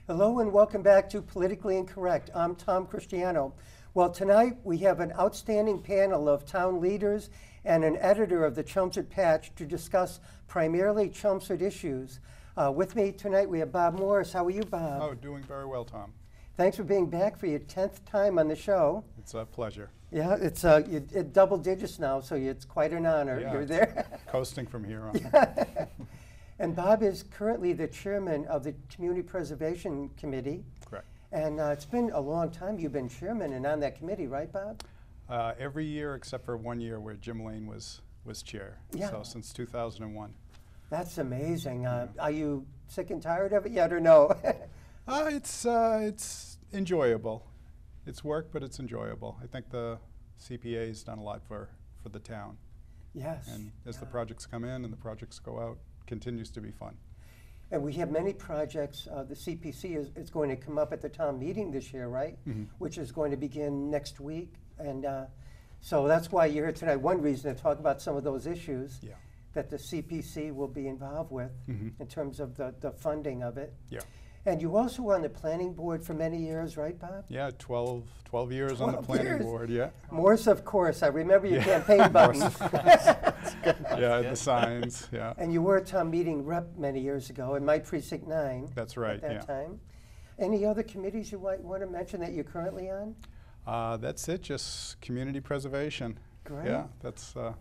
Hello and welcome back to Politically Incorrect. I'm Tom Christiano. Well, tonight we have an outstanding panel of town leaders and an editor of the Chelmsford Patch to discuss primarily Chelmsford issues. With me tonight we have Bob Morse. How are you, Bob? Oh, doing very well, Tom. Thanks for being back for your 10th time on the show. It's a pleasure. Yeah, it's double digits now, so it's quite an honor. Yeah, You're there. coasting from here on. And Bob is currently the chairman of the Community Preservation Committee. Correct. And it's been a long time you've been chairman and on that committee, right, Bob? Every year except for 1 year where Jim Lane was chair. Yeah. So since 2001. That's amazing. Are you sick and tired of it yet or no? It's enjoyable. It's work, but it's enjoyable. I think the CPA has done a lot for the town. Yes. And as the projects come in and the projects go out, continues to be fun. And we have many projects. The CPC is going to come up at the town meeting this year, right? Mm-hmm. Which is going to begin next week. And so that's why you're here tonight. One reason to talk about some of those issues that the CPC will be involved with in terms of the funding of it. Yeah. And you also were on the planning board for many years, right, Bob? Yeah, 12 years on the planning board, yeah. Morse, of course. I remember your campaign button. Yeah, the signs, yeah. And you were a town meeting rep many years ago in my precinct 9. That's right, at that time. Any other committees you might want to mention that you're currently on? That's it, just community preservation. Great. Yeah, that's the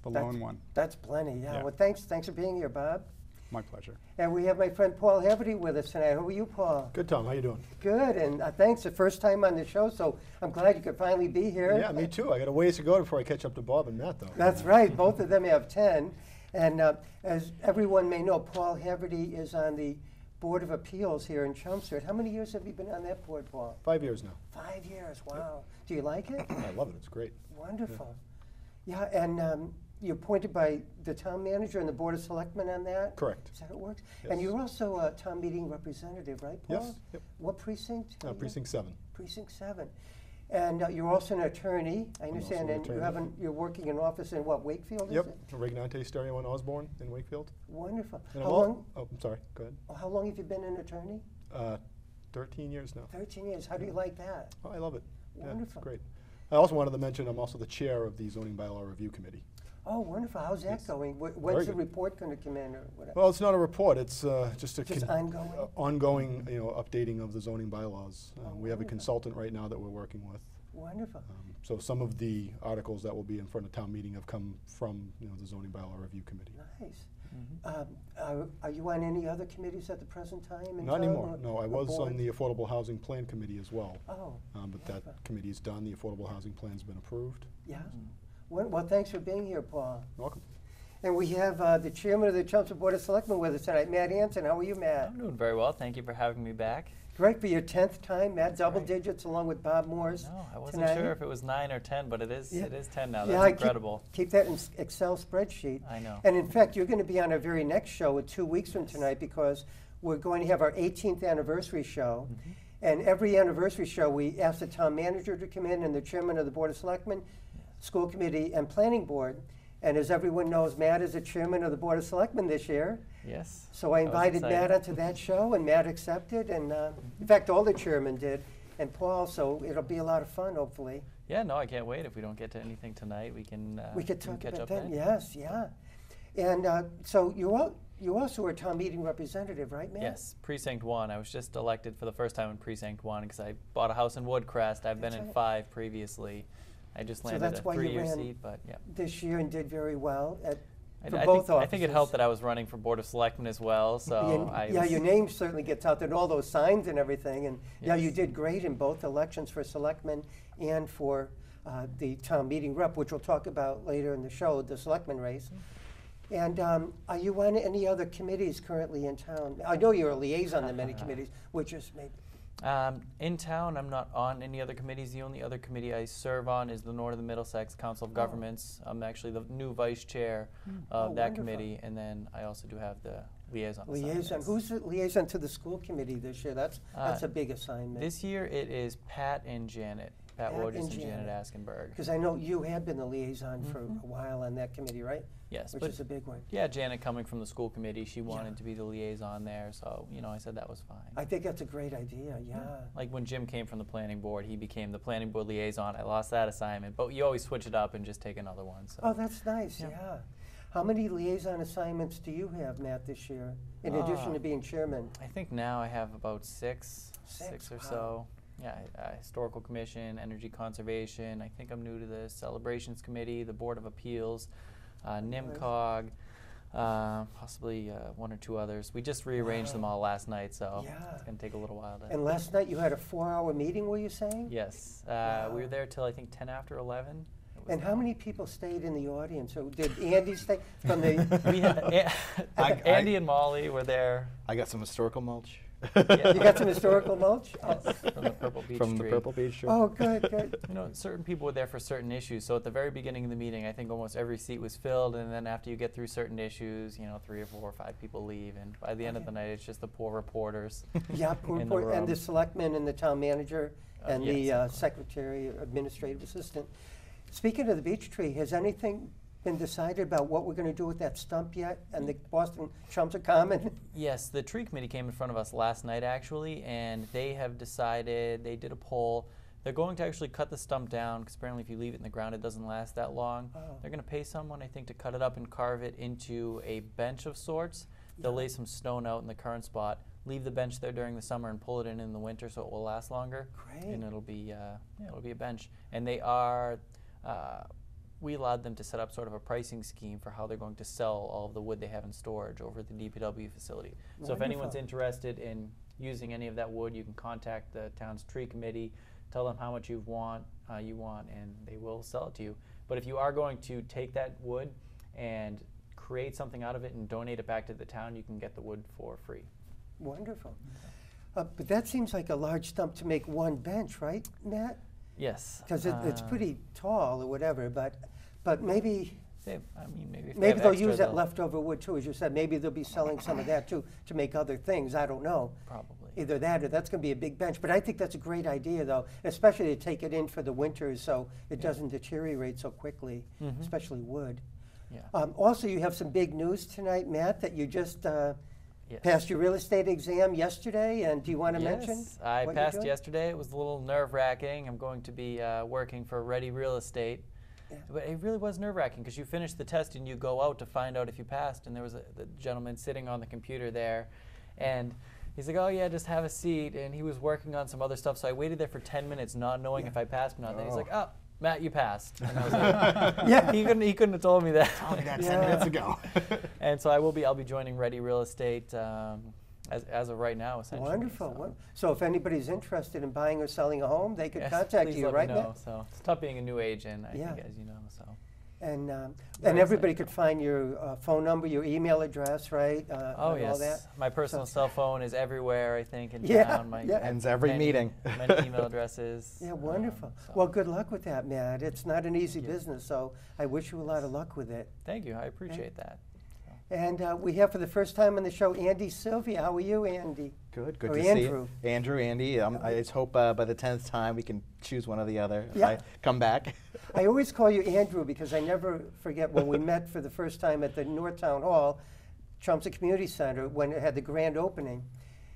lone one. That's plenty, yeah. Yeah. Well, thanks for being here, Bob. My pleasure. And we have my friend Paul Haverty with us tonight. How are you, Paul? Good, Tom. How you doing? Good, and thanks. The first time on the show, so I'm glad you could finally be here. Yeah, me too. I got a ways to go before I catch up to Bob and Matt, though. That's right. Both of them have 10. And as everyone may know, Paul Haverty is on the Board of Appeals here in Chelmsford. How many years have you been on that board, Paul? 5 years now. 5 years, wow. Do you like it? I love it. It's great. Wonderful. Yeah, and you're appointed by the town manager and the Board of Selectmen on that? Correct. Is that how it works? Yes. And you're also a town meeting representative, right, Paul? Yes. Yep. What precinct? Precinct 7. Precinct 7. And you're also an attorney, I understand, also an and attorney. you're working in office in what, Wakefield, is Yep. it? Regnante Stereo in Osborne in Wakefield. Wonderful. And How long, Oh, I'm sorry. Go ahead. how long have you been an attorney? 13 years now. 13 years. How do you like that? Oh, I love it. Yeah, Wonderful. it's great. I also wanted to mention I'm also the chair of the Zoning Bylaw Review Committee. Oh, wonderful. How's that Yes. going? When's Very the good. report going to come in or whatever? Well, it's not a report. It's just a Just ongoing? ongoing, updating of the zoning bylaws. We have a wonderful. consultant right now that we're working with. Wonderful. So some of the articles that will be in front of town meeting have come from the Zoning Bylaw Review Committee. Nice. Are you on any other committees at the present time? in Not town, anymore. or No, I a was board? on the Affordable Housing Plan Committee as well. Oh, But that committee is done. The Affordable Housing Plan's been approved. yeah. Well, thanks for being here, Paul. You're welcome. And we have the chairman of the Chelmsford Board of Selectmen with us tonight, Matt Hanson. How are you, Matt? I'm doing very well. Thank you for having me back. Great for your 10th time, Matt. Double right. digits along with Bob Morse. No, I wasn't tonight. sure if it was 9 or 10, but it is 10 now. Yeah, That's incredible. Keep that in Excel spreadsheet. I know. And in fact, you're going to be on our very next show 2 weeks from tonight because we're going to have our 18th anniversary show. And every anniversary show, we ask the town manager to come in and the chairman of the Board of Selectmen, school committee, and planning board. And as everyone knows, Matt is the chairman of the Board of Selectmen this year. Yes. So I That was invited Matt exciting. onto that show, and Matt accepted. And in fact, all the chairmen did, and Paul. So it'll be a lot of fun, hopefully. Yeah, no, I can't wait. If we don't get to anything tonight, we can We could talk catch about up that. then. Yes, yeah. And so you also are a town meeting representative, right, Matt? Yes, Precinct 1. I was just elected for the first time in Precinct 1 because I bought a house in Woodcrest. I've been That's in right. 5 previously. I just So landed that's a why you 3-year ran seat, but yeah. This year and did very well for I both think, offices. I think it helped that I was running for Board of Selectmen as well, so Your name certainly gets out there, and all those signs and everything. And yeah, you Yes. did great in both elections for selectmen and for the town meeting rep, which we'll talk about later in the show, the selectman race. And are you on any other committees currently in town? I know you're a liaison to many committees, which is maybe. In town, I'm not on any other committees. The only other committee I serve on is the Northern Middlesex Council of Governments. I'm actually the new vice chair of that wonderful. committee, and then I also do have the liaison Liaison. assignments. Who's the liaison to the school committee this year? That's a big assignment. This year it is Pat and Janet. Pat Pat Wojcik and and Janet Janet. Askenberg. Because I know you had been the liaison for a while on that committee, right? Yes, Which but is a big one. yeah, Janet coming from the school committee, she Yeah. wanted to be the liaison there, so I said that was fine. I think that's a great idea, yeah. Like when Jim came from the planning board, he became the planning board liaison. I lost that assignment, but you always switch it up and just take another one. So. Oh, that's nice, Yeah. yeah. How many liaison assignments do you have, Matt, this year, in addition to being chairman? I think now I have about six or Wow. so. Yeah, Historical Commission, Energy Conservation. I think I'm new to the Celebrations Committee, the Board of Appeals, NIMCOG, possibly one or two others. We just rearranged them all last night, so Yeah. it's going to take a little while to. And last night you had a 4-hour meeting, were you saying? Yes, Wow. we were there till I think 10 after 11. It was And how long. many people stayed in the audience? So did Andy stay from the? We had Andy and Molly were there. I got some historical mulch. Yeah. You got some historical mulch? Oh, From the Purple Beach From the Tree. Purple Beach Tree. oh, good, good. Certain people were there for certain issues. So at the very beginning of the meeting, I think almost every seat was filled, and then after you get through certain issues, 3 or 4 or 5 people leave, and by the end of the night, it's just the poor reporters. Yeah, In the and the room. selectmen and the town manager and the yes. secretary, administrative assistant. Speaking of the beech tree, has anything been decided about what we're going to do with that stump yet and the Boston Chelmsford Common? Yes, the tree committee came in front of us last night actually, and they have decided, they did a poll, they're going to actually cut the stump down, because apparently if you leave it in the ground it doesn't last that long. Oh. They're going to pay someone, I think, to cut it up and carve it into a bench of sorts. They'll Yeah. lay some stone out in the current spot, leave the bench there during the summer and pull it in the winter so it will last longer. Great. And it'll be a bench. And they are, we allowed them to set up sort of a pricing scheme for how they're going to sell all of the wood they have in storage over at the DPW facility. So if anyone's Wonderful. interested in using any of that wood, you can contact the town's tree committee, tell them how much you want, and they will sell it to you. But if you are going to take that wood and create something out of it and donate it back to the town, you can get the wood for free. Wonderful. But that seems like a large stump to make one bench, right, Matt? Yes. Because it's pretty tall or whatever, but maybe Maybe if they maybe have they'll extra, use that leftover wood too, as you said. Maybe they'll be selling some of that too to make other things. I don't know. Probably. Either that or that's going to be a big bench. But I think that's a great idea, though, especially to take it in for the winters so it doesn't deteriorate so quickly, especially wood. Yeah. Also, you have some big news tonight, Matt, that you just Yes. passed your real estate exam yesterday. And do you want to Yes, mention I what you're passed doing? yesterday. It was a little nerve-wracking. I'm going to be working for Ready Real Estate. Yeah. But it really was nerve-wracking because you finish the test and you go out to find out if you passed. And there was the gentleman sitting on the computer there. And he's like, oh, yeah, just have a seat. And he was working on some other stuff. So I waited there for 10 minutes not knowing if I passed or not. Then he's like, oh, Matt, you passed. And I was like, Yeah. he couldn't have told me that. Told me that Yeah. 10 minutes ago. And so I'll be joining Ready Real Estate as of right now, essentially. Wonderful. So if anybody's interested in buying or selling a home, they could Yes, contact please you, let right, me know. Matt? So it's tough being a new agent, I Yeah. think, as you know. So And Very everybody excited. could find your phone number, your email address, right? oh and all yes, that. my personal cell phone is everywhere. I think in Yeah, town. My yeah. Ends every many- meeting. Many email addresses. Yeah, wonderful. so- Well, good luck with that, Matt. It's not an easy you. business, so I wish you a lot of luck with it. Thank you. I appreciate that. And we have for the first time on the show Andy Sylvia. How are you, Andy? Good Or to see Andrew. you. Andrew, Andy. I just hope by the 10th time we can choose one or the other if Yeah. I come back. I always call you Andrew because I never forget when we met for the first time at the North Town Hall, Chelmsford Community Center, when it had the grand opening.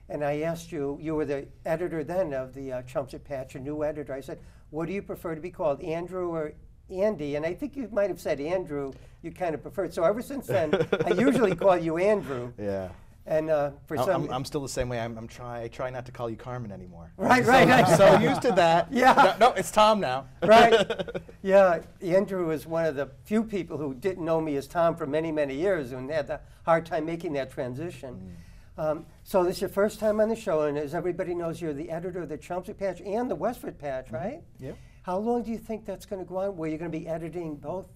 And I asked you, you were the editor then of the Chelmsford Patch, a new editor. I said, what do you prefer to be called, Andrew or Andy? And I think you might have said Andrew, you kind of preferred. So ever since then, I usually call you Andrew. Yeah. And for some, I'm still the same way. I try not to call you Carmen anymore. Right, So right. I'm so used to that. Yeah. No, it's Tom now. right. Yeah, Andrew is one of the few people who didn't know me as Tom for many, many years and had a hard time making that transition. So this is your first time on the show, and as everybody knows, you're the editor of the Chelmsford Patch and the Westford Patch, right? Yep. How long do you think that's going to go on? Where you're going to be editing both?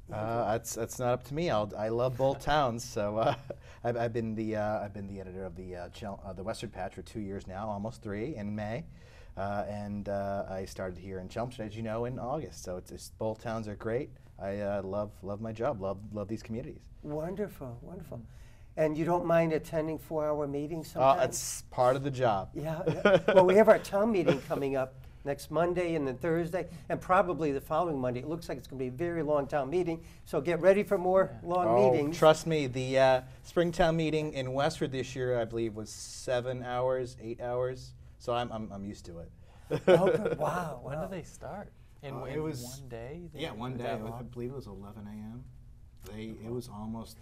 That's not up to me. I love both towns, so I've been the editor of the Western Patch for 2 years now, almost 3 in May, and I started here in Chelmsford, as you know, in August. So it's both towns are great. I love my job. Love these communities. Wonderful, wonderful. And you don't mind attending 4-hour meetings sometimes? It's part of the job. Yeah. Well, we have our town meeting coming up next Monday and then Thursday, and probably the following Monday. It looks like it's going to be a very long town meeting, so get ready for more long meetings. Trust me, the Springtown meeting in Westford this year, I believe, was 7 hours, 8 hours. So I'm used to it. Oh, good. Wow. When do they start? In it was one day? Yeah, one day. That I long? believe it was 11 a.m. It was almost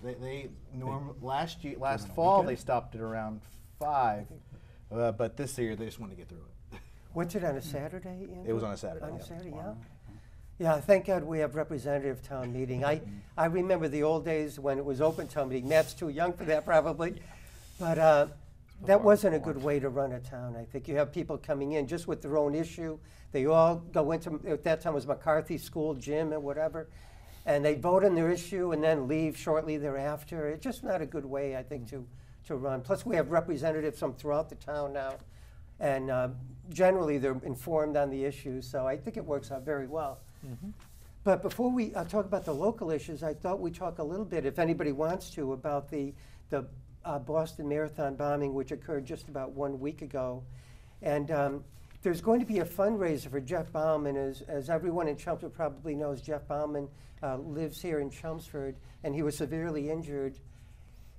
last fall they stopped at around 5, but this year they just want to get through it. What's it, on a Saturday, Andrew? It was on a Saturday. On a yeah. Saturday, yeah. Yeah, thank God we have representative town meeting. I remember the old days when it was open town meeting. Matt's too young for that probably, but that wasn't a good way to run a town. I think you have people coming in just with their own issue. They all go into, at that time it was McCarthy School Gym or whatever, and they vote on their issue and then leave shortly thereafter. It's just not a good way, I think, to run. Plus, we have representatives from throughout the town now, and generally they're informed on the issues, so I think it works out very well. But before we talk about the local issues, I thought we'd talk a little bit, if anybody wants to, about the Boston Marathon bombing, which occurred just about 1 week ago. And there's going to be a fundraiser for Jeff Bauman. As everyone in Chelmsford probably knows, Jeff Bauman lives here in Chelmsford, and he was severely injured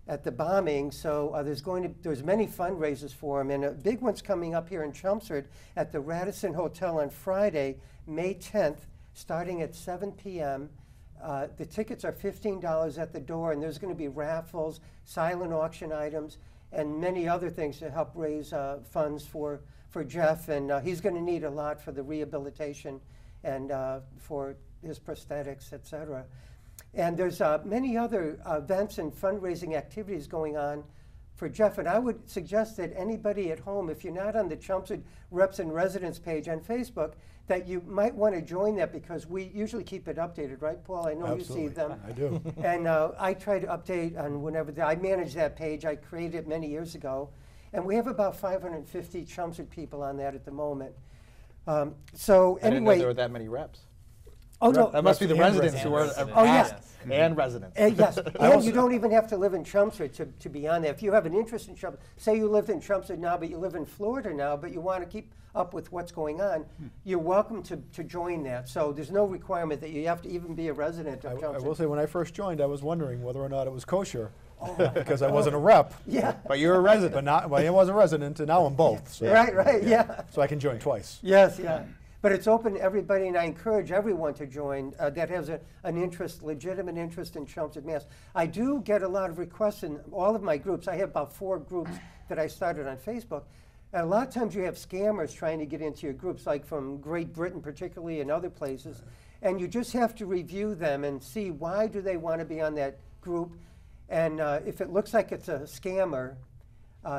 at the bombing. So there's many fundraisers for him, and a big one's coming up here in Chelmsford at the Radisson Hotel on Friday, May 10th, starting at 7 p.m. The tickets are $15 at the door, and there's going to be raffles, silent auction items, and many other things to help raise funds for Jeff. And he's going to need a lot for the rehabilitation and for his prosthetics, et cetera. And there's many other events and fundraising activities going on for Jeff. And I would suggest that anybody at home, if you're not on the Chelmsford Reps and Residents page on Facebook, that you might want to join that, because we usually keep it updated, right, Paul? I know Absolutely. you see them. I do. And I try to update on whenever I manage that page. I created it many years ago. And we have about 550 Chelmsford people on that at the moment. So I didn't know anyway. there were that many reps. Oh, no. That must be the residents who are Oh, yes. and residents. Yes, and you don't even have to live in Chelmsford to be on there. If you have an interest in Chelmsford, say you lived in Chelmsford now, but you live in Florida now, but you want to keep up with what's going on, you're welcome to join that. So there's no requirement that you have to even be a resident of I Chelmsford. will say, when I first joined, I was wondering whether or not it was kosher, because I wasn't a rep. Yeah. But you're a resident. But now, well, I was a resident, and now I'm both. So, Right, yeah. So I can join twice. Yes, yeah. But it's open to everybody, and I encourage everyone to join that has an interest, legitimate interest in Chelmsford, Mass. I do get a lot of requests in all of my groups. I have about 4 groups that I started on Facebook. And a lot of times you have scammers trying to get into your groups, like from Great Britain particularly and other places. And you just have to review them and see why do they want to be on that group. And if it looks like it's a scammer,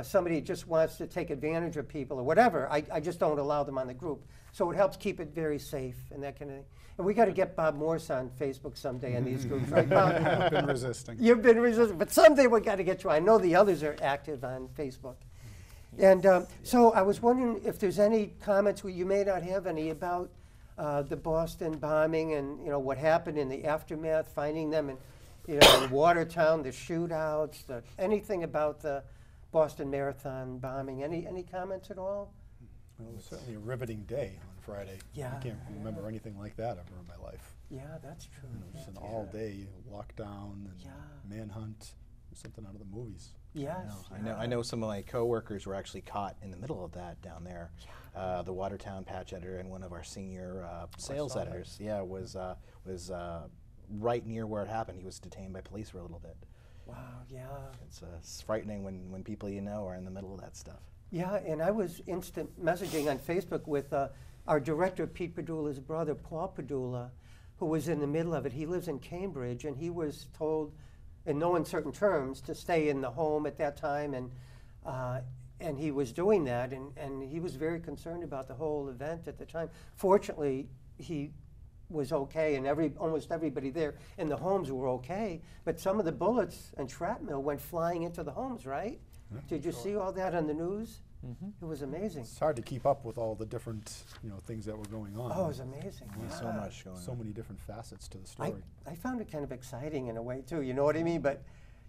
somebody just wants to take advantage of people or whatever, I just don't allow them on the group. So it helps keep it very safe and that kind of thing. And we got to get Bob Morse on Facebook someday in these groups, right, Bob? I've been resisting. You've been resistant, but someday we got to get you. I know the others are active on Facebook. And so I was wondering if there's any comments, you may not have any, about the Boston bombing and what happened in the aftermath, finding them in Watertown, the shootouts, anything about the Boston Marathon bombing. Any comments at all? Well, it was certainly a riveting day on Friday. Yeah. I can't remember anything like that ever in my life. Yeah, that's true. It was an all-day lockdown and manhunt, something out of the movies. Yes. I know some of my coworkers were actually caught in the middle of that down there. The Watertown patch editor and one of our senior sales editors, was right near where it happened. He was detained by police for a little bit. Wow, yeah. It's frightening when people are in the middle of that stuff. Yeah, and I was instant messaging on Facebook with our director, Pete Padula's brother, Paul Padula, who was in the middle of it. He lives in Cambridge, and he was told, in no uncertain terms, to stay in the home at that time, and he was doing that, and he was very concerned about the whole event at the time. Fortunately, he was okay, and almost everybody there in the homes were okay, but some of the bullets and shrapnel went flying into the homes, right? Yeah, did you see all that on the news? Mm-hmm. It was amazing. It's hard to keep up with all the different things that were going on. Oh, it was amazing. Yeah. So much going on. So many different facets to the story. I found it kind of exciting in a way too, you know what I mean? But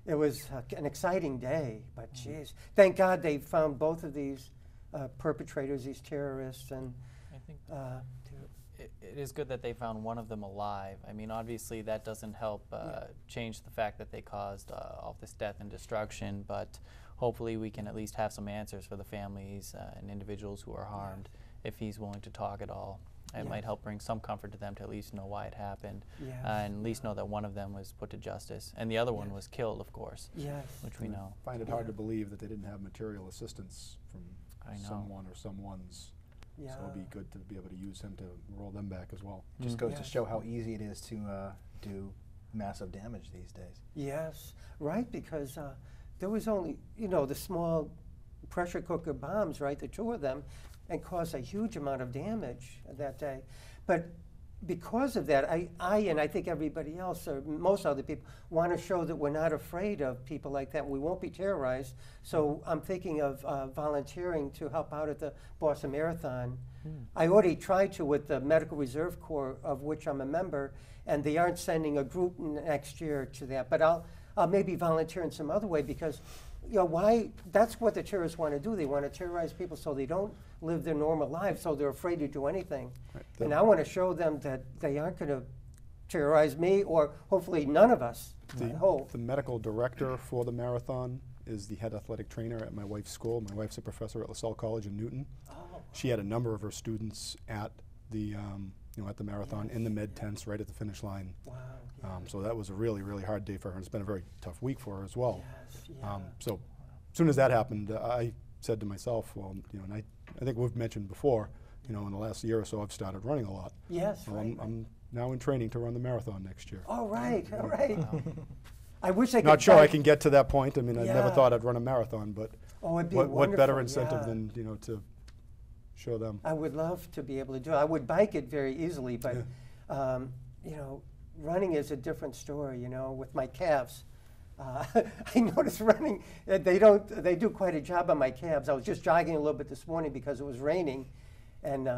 it was an exciting day, but geez. Thank God they found both of these perpetrators, these terrorists, and I think to it is good that they found one of them alive. I mean, obviously that doesn't help change the fact that they caused all this death and destruction, but hopefully we can at least have some answers for the families and individuals who are harmed if he's willing to talk at all. It might help bring some comfort to them to at least know why it happened and at least know that one of them was put to justice. And the other one was killed, of course, which we know. I find it hard to believe that they didn't have material assistance from someone or someones. So it'd be good to be able to use him to roll them back as well. Just goes to show how easy it is to do massive damage these days. Yes, right, because there was only, the small pressure cooker bombs, right, the two of them, and caused a huge amount of damage that day. But because of that, I and I think everybody else, or most other people, want to show that we're not afraid of people like that. We won't be terrorized. So I'm thinking of volunteering to help out at the Boston Marathon. I already tried to with the Medical Reserve Corps, of which I'm a member, and they aren't sending a group next year to that. But I'll maybe volunteer in some other way, because why? That's what the terrorists want to do. They want to terrorize people so they don't live their normal lives, so they're afraid to do anything. Right. And I want to show them that they aren't going to terrorize me, or hopefully none of us. I hope. The medical director for the marathon is the head athletic trainer at my wife's school. My wife's a professor at LaSalle College in Newton. She had a number of her students at the at the marathon in the med tents right at the finish line. Wow. So that was a really, really hard day for her, and it's been a very tough week for her as well. Yes, so as soon as that happened, I said to myself, well, and I think we've mentioned before, in the last year or so, I've started running a lot. Yes, well, I'm now in training to run the marathon next year. All right, all right. I wish I could. Not sure I can get to that point. I mean, I never thought I'd run a marathon, but it'd be what better incentive than to show them? I would love to be able to do it. I would bike it very easily, but running is a different story. With my calves. I noticed running, they do quite a job on my calves. I was just jogging a little bit this morning because it was raining, and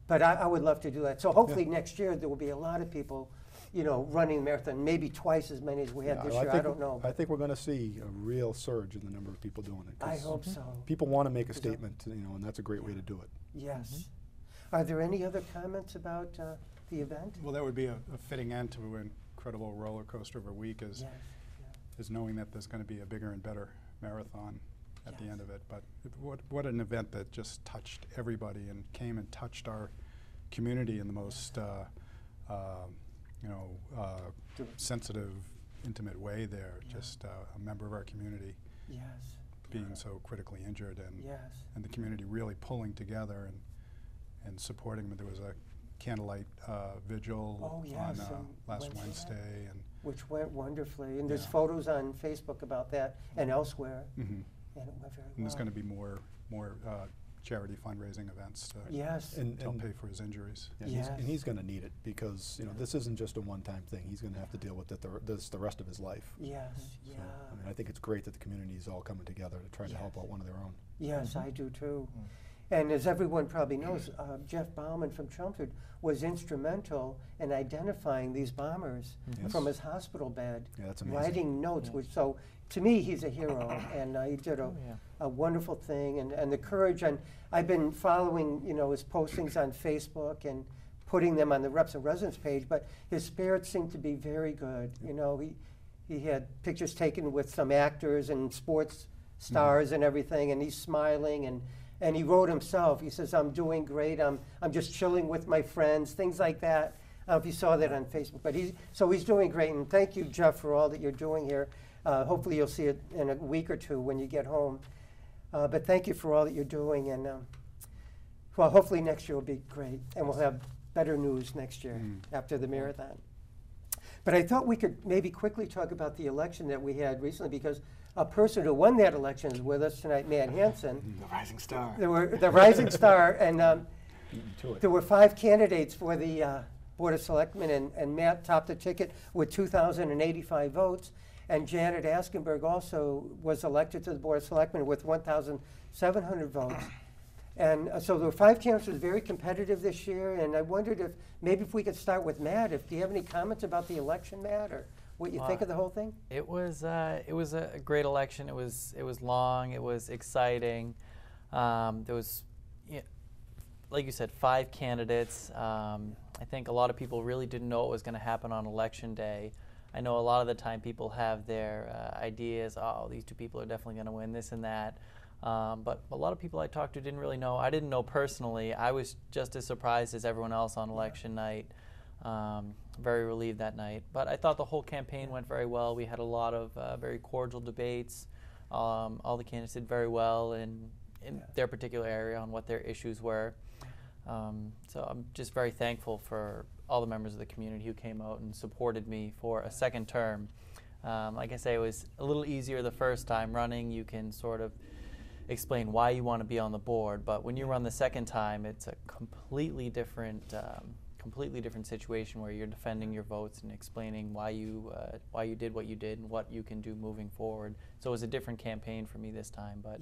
but I would love to do that. So hopefully next year there will be a lot of people, running the marathon, maybe twice as many as we had this year. I don't know. I think we're going to see a real surge in the number of people doing it. I hope so. People want to make a statement, and that's a great way to do it. Yes. Are there any other comments about the event? Well, that would be a fitting end to an incredible roller coaster of a week, is knowing that there's going to be a bigger and better marathon at the end of it. But what an event that just touched everybody and came and touched our community in the most sensitive, intimate way there. Just a member of our community being so critically injured, and the community really pulling together and supporting him. There was a candlelight vigil on last Wednesday, and which went wonderfully. And there's photos on Facebook about that and elsewhere. And it went very well. And there's going to be more charity fundraising events to help pay for his injuries. And he's going to need it, because this isn't just a one-time thing. He's going to have to deal with it the rest of his life. I think it's great that the community is all coming together to try to help out one of their own. Yes, I do too. And as everyone probably knows, Jeff Bauman from Chelmsford was instrumental in identifying these bombers from his hospital bed, that's amazing. writing notes. Which, so to me, he's a hero, and he did a wonderful thing, and the courage. And I've been following, his postings on Facebook and putting them on the Reps and Residents page. But his spirits seemed to be very good. He had pictures taken with some actors and sports stars and everything, and he's smiling and he wrote himself. He says, "I'm doing great. I'm just chilling with my friends," things like that. I don't know if you saw that on Facebook, but he's doing great. And thank you, Jeff, for all that you're doing here. Hopefully you'll see it in a week or two when you get home. But thank you for all that you're doing, and well, hopefully next year will be great, and we'll have better news next year after the marathon. But I thought we could maybe quickly talk about the election that we had recently, because a person who won that election is with us tonight, Matt Hanson. The rising star. The rising star, and there were 5 candidates for the Board of Selectmen, and Matt topped the ticket with 2,085 votes. And Janet Askenberg also was elected to the Board of Selectmen with 1,700 votes. And so there were 5 candidates. It was very competitive this year, and I wondered if we could start with Matt. Do you have any comments about the election, Matt, or what you think of the whole thing? It was a great election. It was long. It was exciting. There was like you said, 5 candidates. I think a lot of people really didn't know what was going to happen on election day. I know a lot of the time people have their ideas, oh, these 2 people are definitely going to win this and that. But a lot of people I talked to didn't really know. I didn't know personally. I was just as surprised as everyone else on election night. Very relieved that night. But I thought the whole campaign went very well. We had a lot of very cordial debates. All the candidates did very well in their particular area on what their issues were. So I'm just very thankful for all the members of the community who came out and supported me for a second term. Like I say, it was a little easier the first time running. You can sort of explain why you want to be on the board, but when you run the second time, it's a completely different situation where you're defending your votes and explaining why you did what you did and what you can do moving forward. So it was a different campaign for me this time, but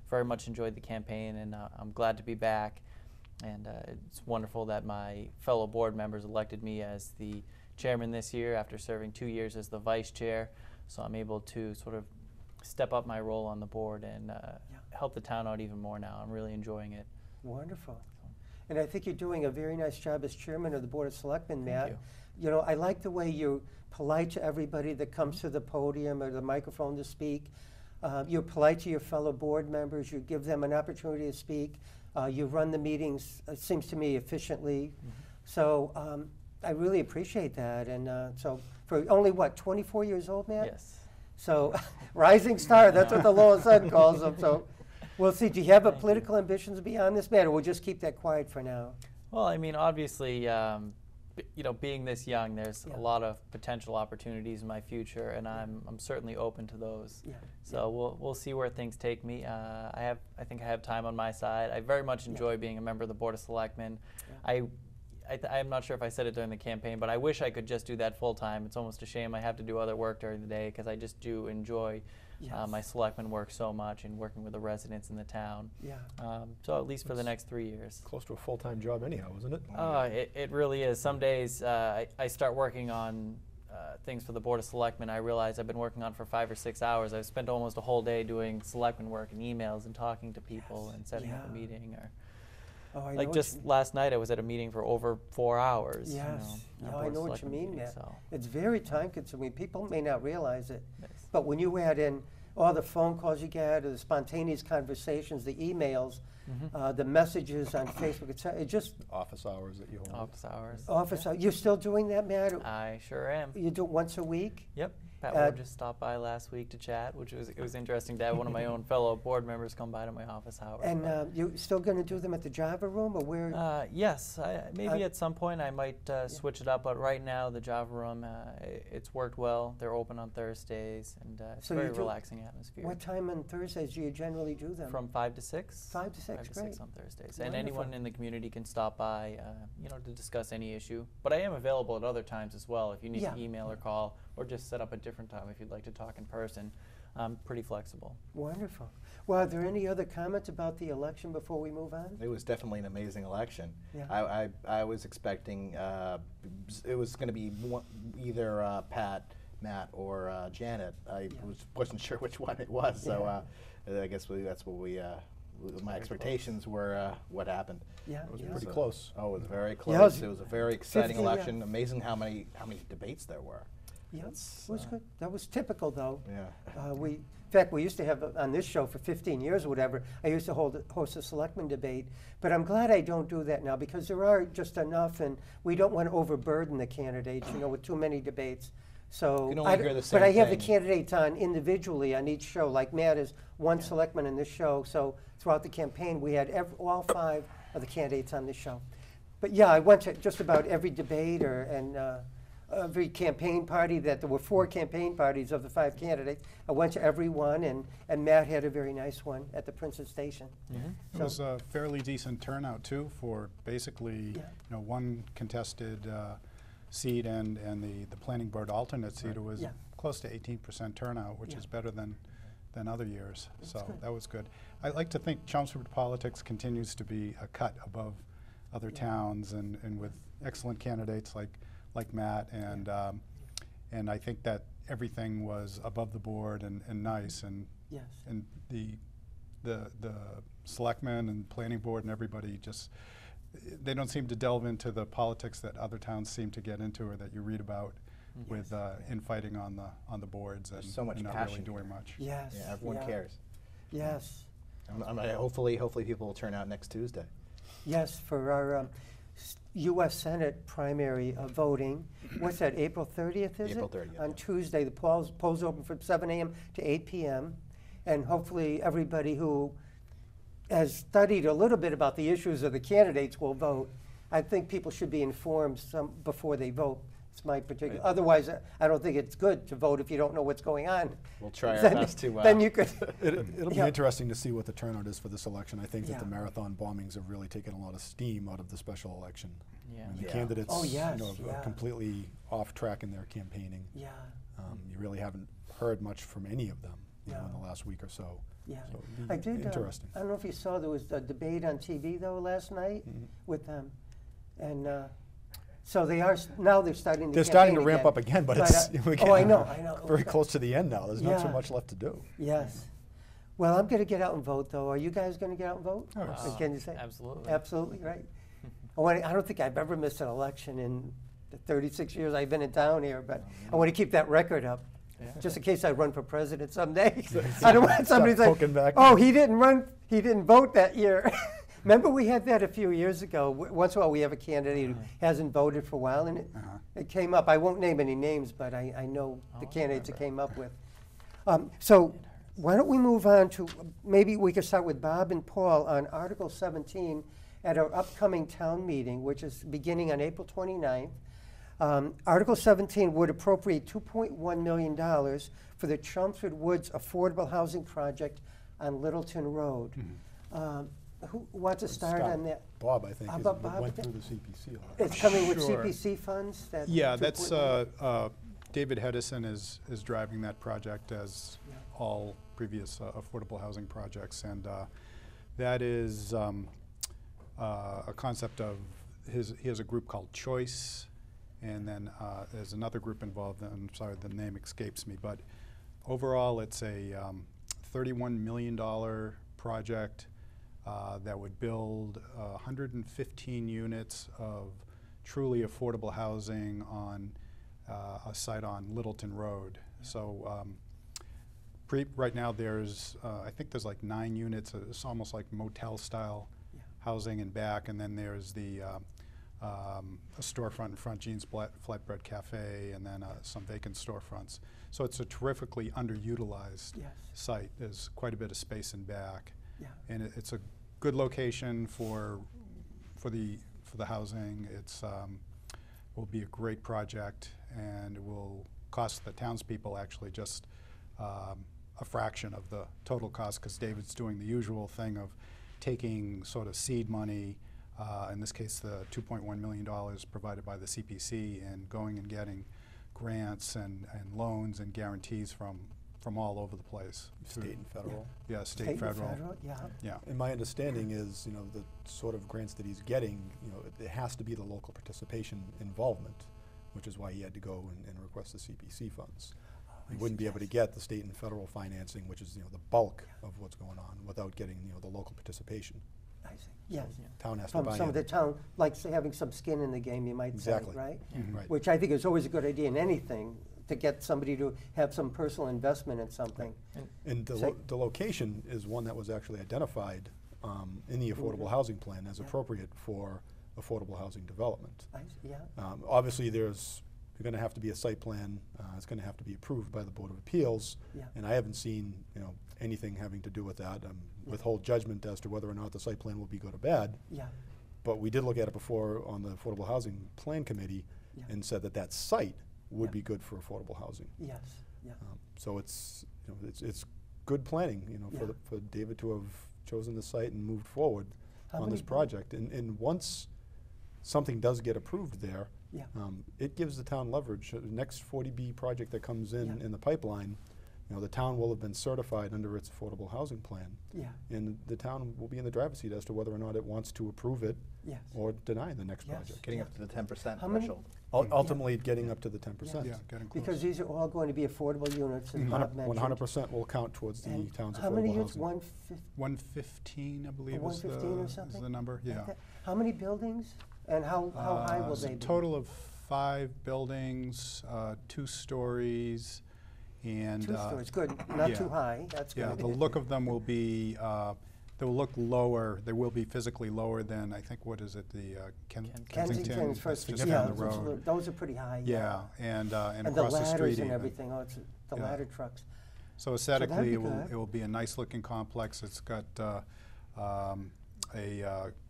very much enjoyed the campaign, and I'm glad to be back. And it's wonderful that my fellow board members elected me as the chairman this year after serving 2 years as the vice chair. So I'm able to sort of step up my role on the board and help the town out even more now. I'm really enjoying it. Wonderful. And I think you're doing a very nice job as chairman of the Board of Selectmen, Matt. Thank You know, I like the way you're polite to everybody that comes to the podium or the microphone to speak. You're polite to your fellow board members. You give them an opportunity to speak. You run the meetings, it seems to me, efficiently. So I really appreciate that. And so for only, what, 24 years old, Matt? Yes. So rising star, that's what the Lower Sun calls them. So we'll see. Do you have political ambitions beyond this, Matt, or we'll just keep that quiet for now? Well, I mean, obviously, you know, being this young, there's a lot of potential opportunities in my future, and I'm certainly open to those. So we'll see where things take me. I think I have time on my side. I very much enjoy being a member of the Board of Selectmen. I'm not sure if I said it during the campaign, but I wish I could just do that full time. It's almost a shame I have to do other work during the day, because I just do enjoy my selectman work so much and working with the residents in the town. So at least for the next 3 years. Close to a full-time job anyhow, isn't it? It really is. Some days I start working on things for the Board of Selectmen. I realize I've been working on for 5 or 6 hours. I've spent almost a whole day doing selectmen work and emails and talking to people and setting up a meeting. Or like just last night, I was at a meeting for over 4 hours. Yes. You know, I know what you mean, Matt. So. It's very time-consuming. People may not realize it. But when you add in all the phone calls you get, or the spontaneous conversations, the emails, the messages on Facebook, it just... Office hours that you hold. Office hours. Office hours. You're still doing that, Matt? I sure am. You do it once a week? Yep. Pat Ward just stopped by last week to chat, which was interesting to have one of my own fellow board members come by to my office hours. And you still going to do them at the Java room, or where? Yes, maybe at some point I might switch it up, but right now the Java room, it's worked well. They're open on Thursdays, and it's a very relaxing atmosphere. What time on Thursdays do you generally do them? From 5 to 6. 5 to 6, 5 to great. 6 on Thursdays. And anyone in the community can stop by, you know, to discuss any issue. But I am available at other times as well if you need to email or call, or just set up a different time if you'd like to talk in person. I'm pretty flexible. Wonderful. Well, are there any other comments about the election before we move on? It was definitely an amazing election. I was expecting it was going to be either Pat, Matt, or Janet. I wasn't sure which one it was, so I guess that's what my expectations were what happened. It was pretty close. Oh, it was very close. It was a very exciting election. Amazing how many debates there were. Yeah, it was good. That was typical, though. In fact, we used to have on this show for 15 years or whatever, I used to host a selectman debate. But I'm glad I don't do that now, because there are just enough, and we don't want to overburden the candidates, you know, with too many debates. So, you can only hear the same but I have the thing. candidates on individually on each show. Like Matt is one selectman in this show, so throughout the campaign we had all 5 of the candidates on this show. But yeah, I went to just about every debate and every campaign party. That there were 4 campaign parties of the 5 candidates. I went to every one, and Matt had a very nice one at the Princess Station. It was a fairly decent turnout too for basically you know, one contested seat and the planning board alternate seat. It was close to 18% turnout, which is better than other years. So that was good. I like to think Chelmsford politics continues to be a cut above other towns, and with excellent candidates like Matt, and I think that everything was above the board and nice, and and the selectmen and planning board and everybody just they don't seem to delve into the politics that other towns seem to get into or that you read about with infighting on the boards and, so much not passion really doing much. Yes. Yeah, everyone cares. Yes. Hopefully people will turn out next Tuesday. Yes, for our U.S. Senate primary voting. What's that, April 30th, is April it? 30th, On yeah. Tuesday, the polls open from 7 a.m. to 8 p.m. And hopefully everybody who has studied a little bit about the issues of the candidates will vote. I think people should be informed before they vote. It's my particular. Right. Otherwise, I don't think it's good to vote if you don't know what's going on. We'll try our Then- best to. Then you could. It'll be Yeah. interesting to see what the turnout is for this election. I think that the Yeah. marathon bombings have really taken a lot of steam out of the special election. Yeah. I mean, the Yeah. candidates Oh, yes, are completely off track in their campaigning. Yeah. You really haven't heard much from any of them in No. the last week or so. Yeah, So it'll be I did. interesting. I don't know if you saw, there was a debate on TV though last night with them, and so they are now they're starting. They're starting to ramp up again, but it's we're oh, I getting know. very close to the end now. There's not so Yeah. much left to do. Yes. Well, I'm going to get out and vote though. Are you guys going to get out and vote? Can you say? Absolutely. Absolutely, right. I don't think I've ever missed an election in the 36 years I've been in town here, but I want to keep that record up. Yeah. Just in case I run for president someday. I don't want somebody to say, poking back. oh, he didn't vote that year. Remember we had that a few years ago. Once in a while we have a candidate who hasn't voted for a while, and it came up. I won't name any names, but I know the candidates it came up with. So why don't we move on to, maybe we could start with Bob and Paul on Article 17 at our upcoming town meeting, which is beginning on April 29th. Article 17 would appropriate $2.1 million for the Chelmsford Woods Affordable Housing Project on Littleton Road. Who wants to start on that? Bob, I think, How is, about Bob? went through the CPC. It's coming with Sure. CPC funds? That Yeah, that's 2.1? David Hedison is driving that project, as all previous affordable housing projects, and that is a concept of he has a group called Choice, and then there's another group involved. I'm sorry, the name escapes me, but overall it's a $31 million project that would build 115 units of truly affordable housing on a site on Littleton Road. So right now there's, I think there's like 9 units. It's almost like motel style housing in back, and then there's the a storefront in front, Jean's Flatbread Cafe, and then some vacant storefronts. So it's a terrifically underutilized site. There's quite a bit of space in back, and it's a good location for the housing. It's will be a great project, and it will cost the townspeople actually just a fraction of the total cost, because David's doing the usual thing of taking sort of seed money, in this case the $2.1 million provided by the CPC, and going and getting grants and loans and guarantees from all over the place. State and federal. Yeah, state, federal. Yeah. And my understanding is, the sort of grants that he's getting, it has to be the local participation involvement, which is why he had to go and request the CPC funds. He wouldn't be able to get the state and federal financing, which is the bulk of what's going on, without getting the local participation. I see. Yes. Town has to From buy some in. of the town, like say, having some skin in the game, you might say, right? Right. Which I think is always a good idea in anything, to get somebody to have some personal investment in something. And the location is one that was actually identified in the affordable housing plan as appropriate for affordable housing development. Obviously, you're going to have to be a site plan. It's going to have to be approved by the Board of Appeals, and I haven't seen anything having to do with that. Withhold judgment as to whether or not the site plan will be good or bad. But we did look at it before on the Affordable Housing Plan Committee, and said that site would be good for affordable housing. So it's good planning, for David to have chosen the site and moved forward on this project. And once something does get approved there, it gives the town leverage. The next 40B project that comes in the pipeline, the town will have been certified under its affordable housing plan. Yeah. And the town will be in the driver's seat as to whether or not it wants to approve it Yes. or deny the next Yes. project. Getting up to the 10% How many- threshold. Ultimately, getting up to the 10%. Yeah, getting close. Because these are all going to be affordable units, as Bob mentioned. 100% will count towards the And town's how many affordable units? housing. 115, I believe, is 115 or the something? number. Like Yeah. that? How many buildings? And how high will It's they a be? total of 5 buildings, 2 stories, and 2 stories, good. Not yeah. too high. That's good. yeah, the look of them will be. They will look lower. They will be physically lower than, I think, what is it, the Kensington? Kensington's That's first. just Yeah, down the road. those are pretty high. Yeah, and And the across the ladders street and even. everything. Oh, it's the Yeah. ladder trucks. So aesthetically, be it will good. be a nice looking complex. It's got a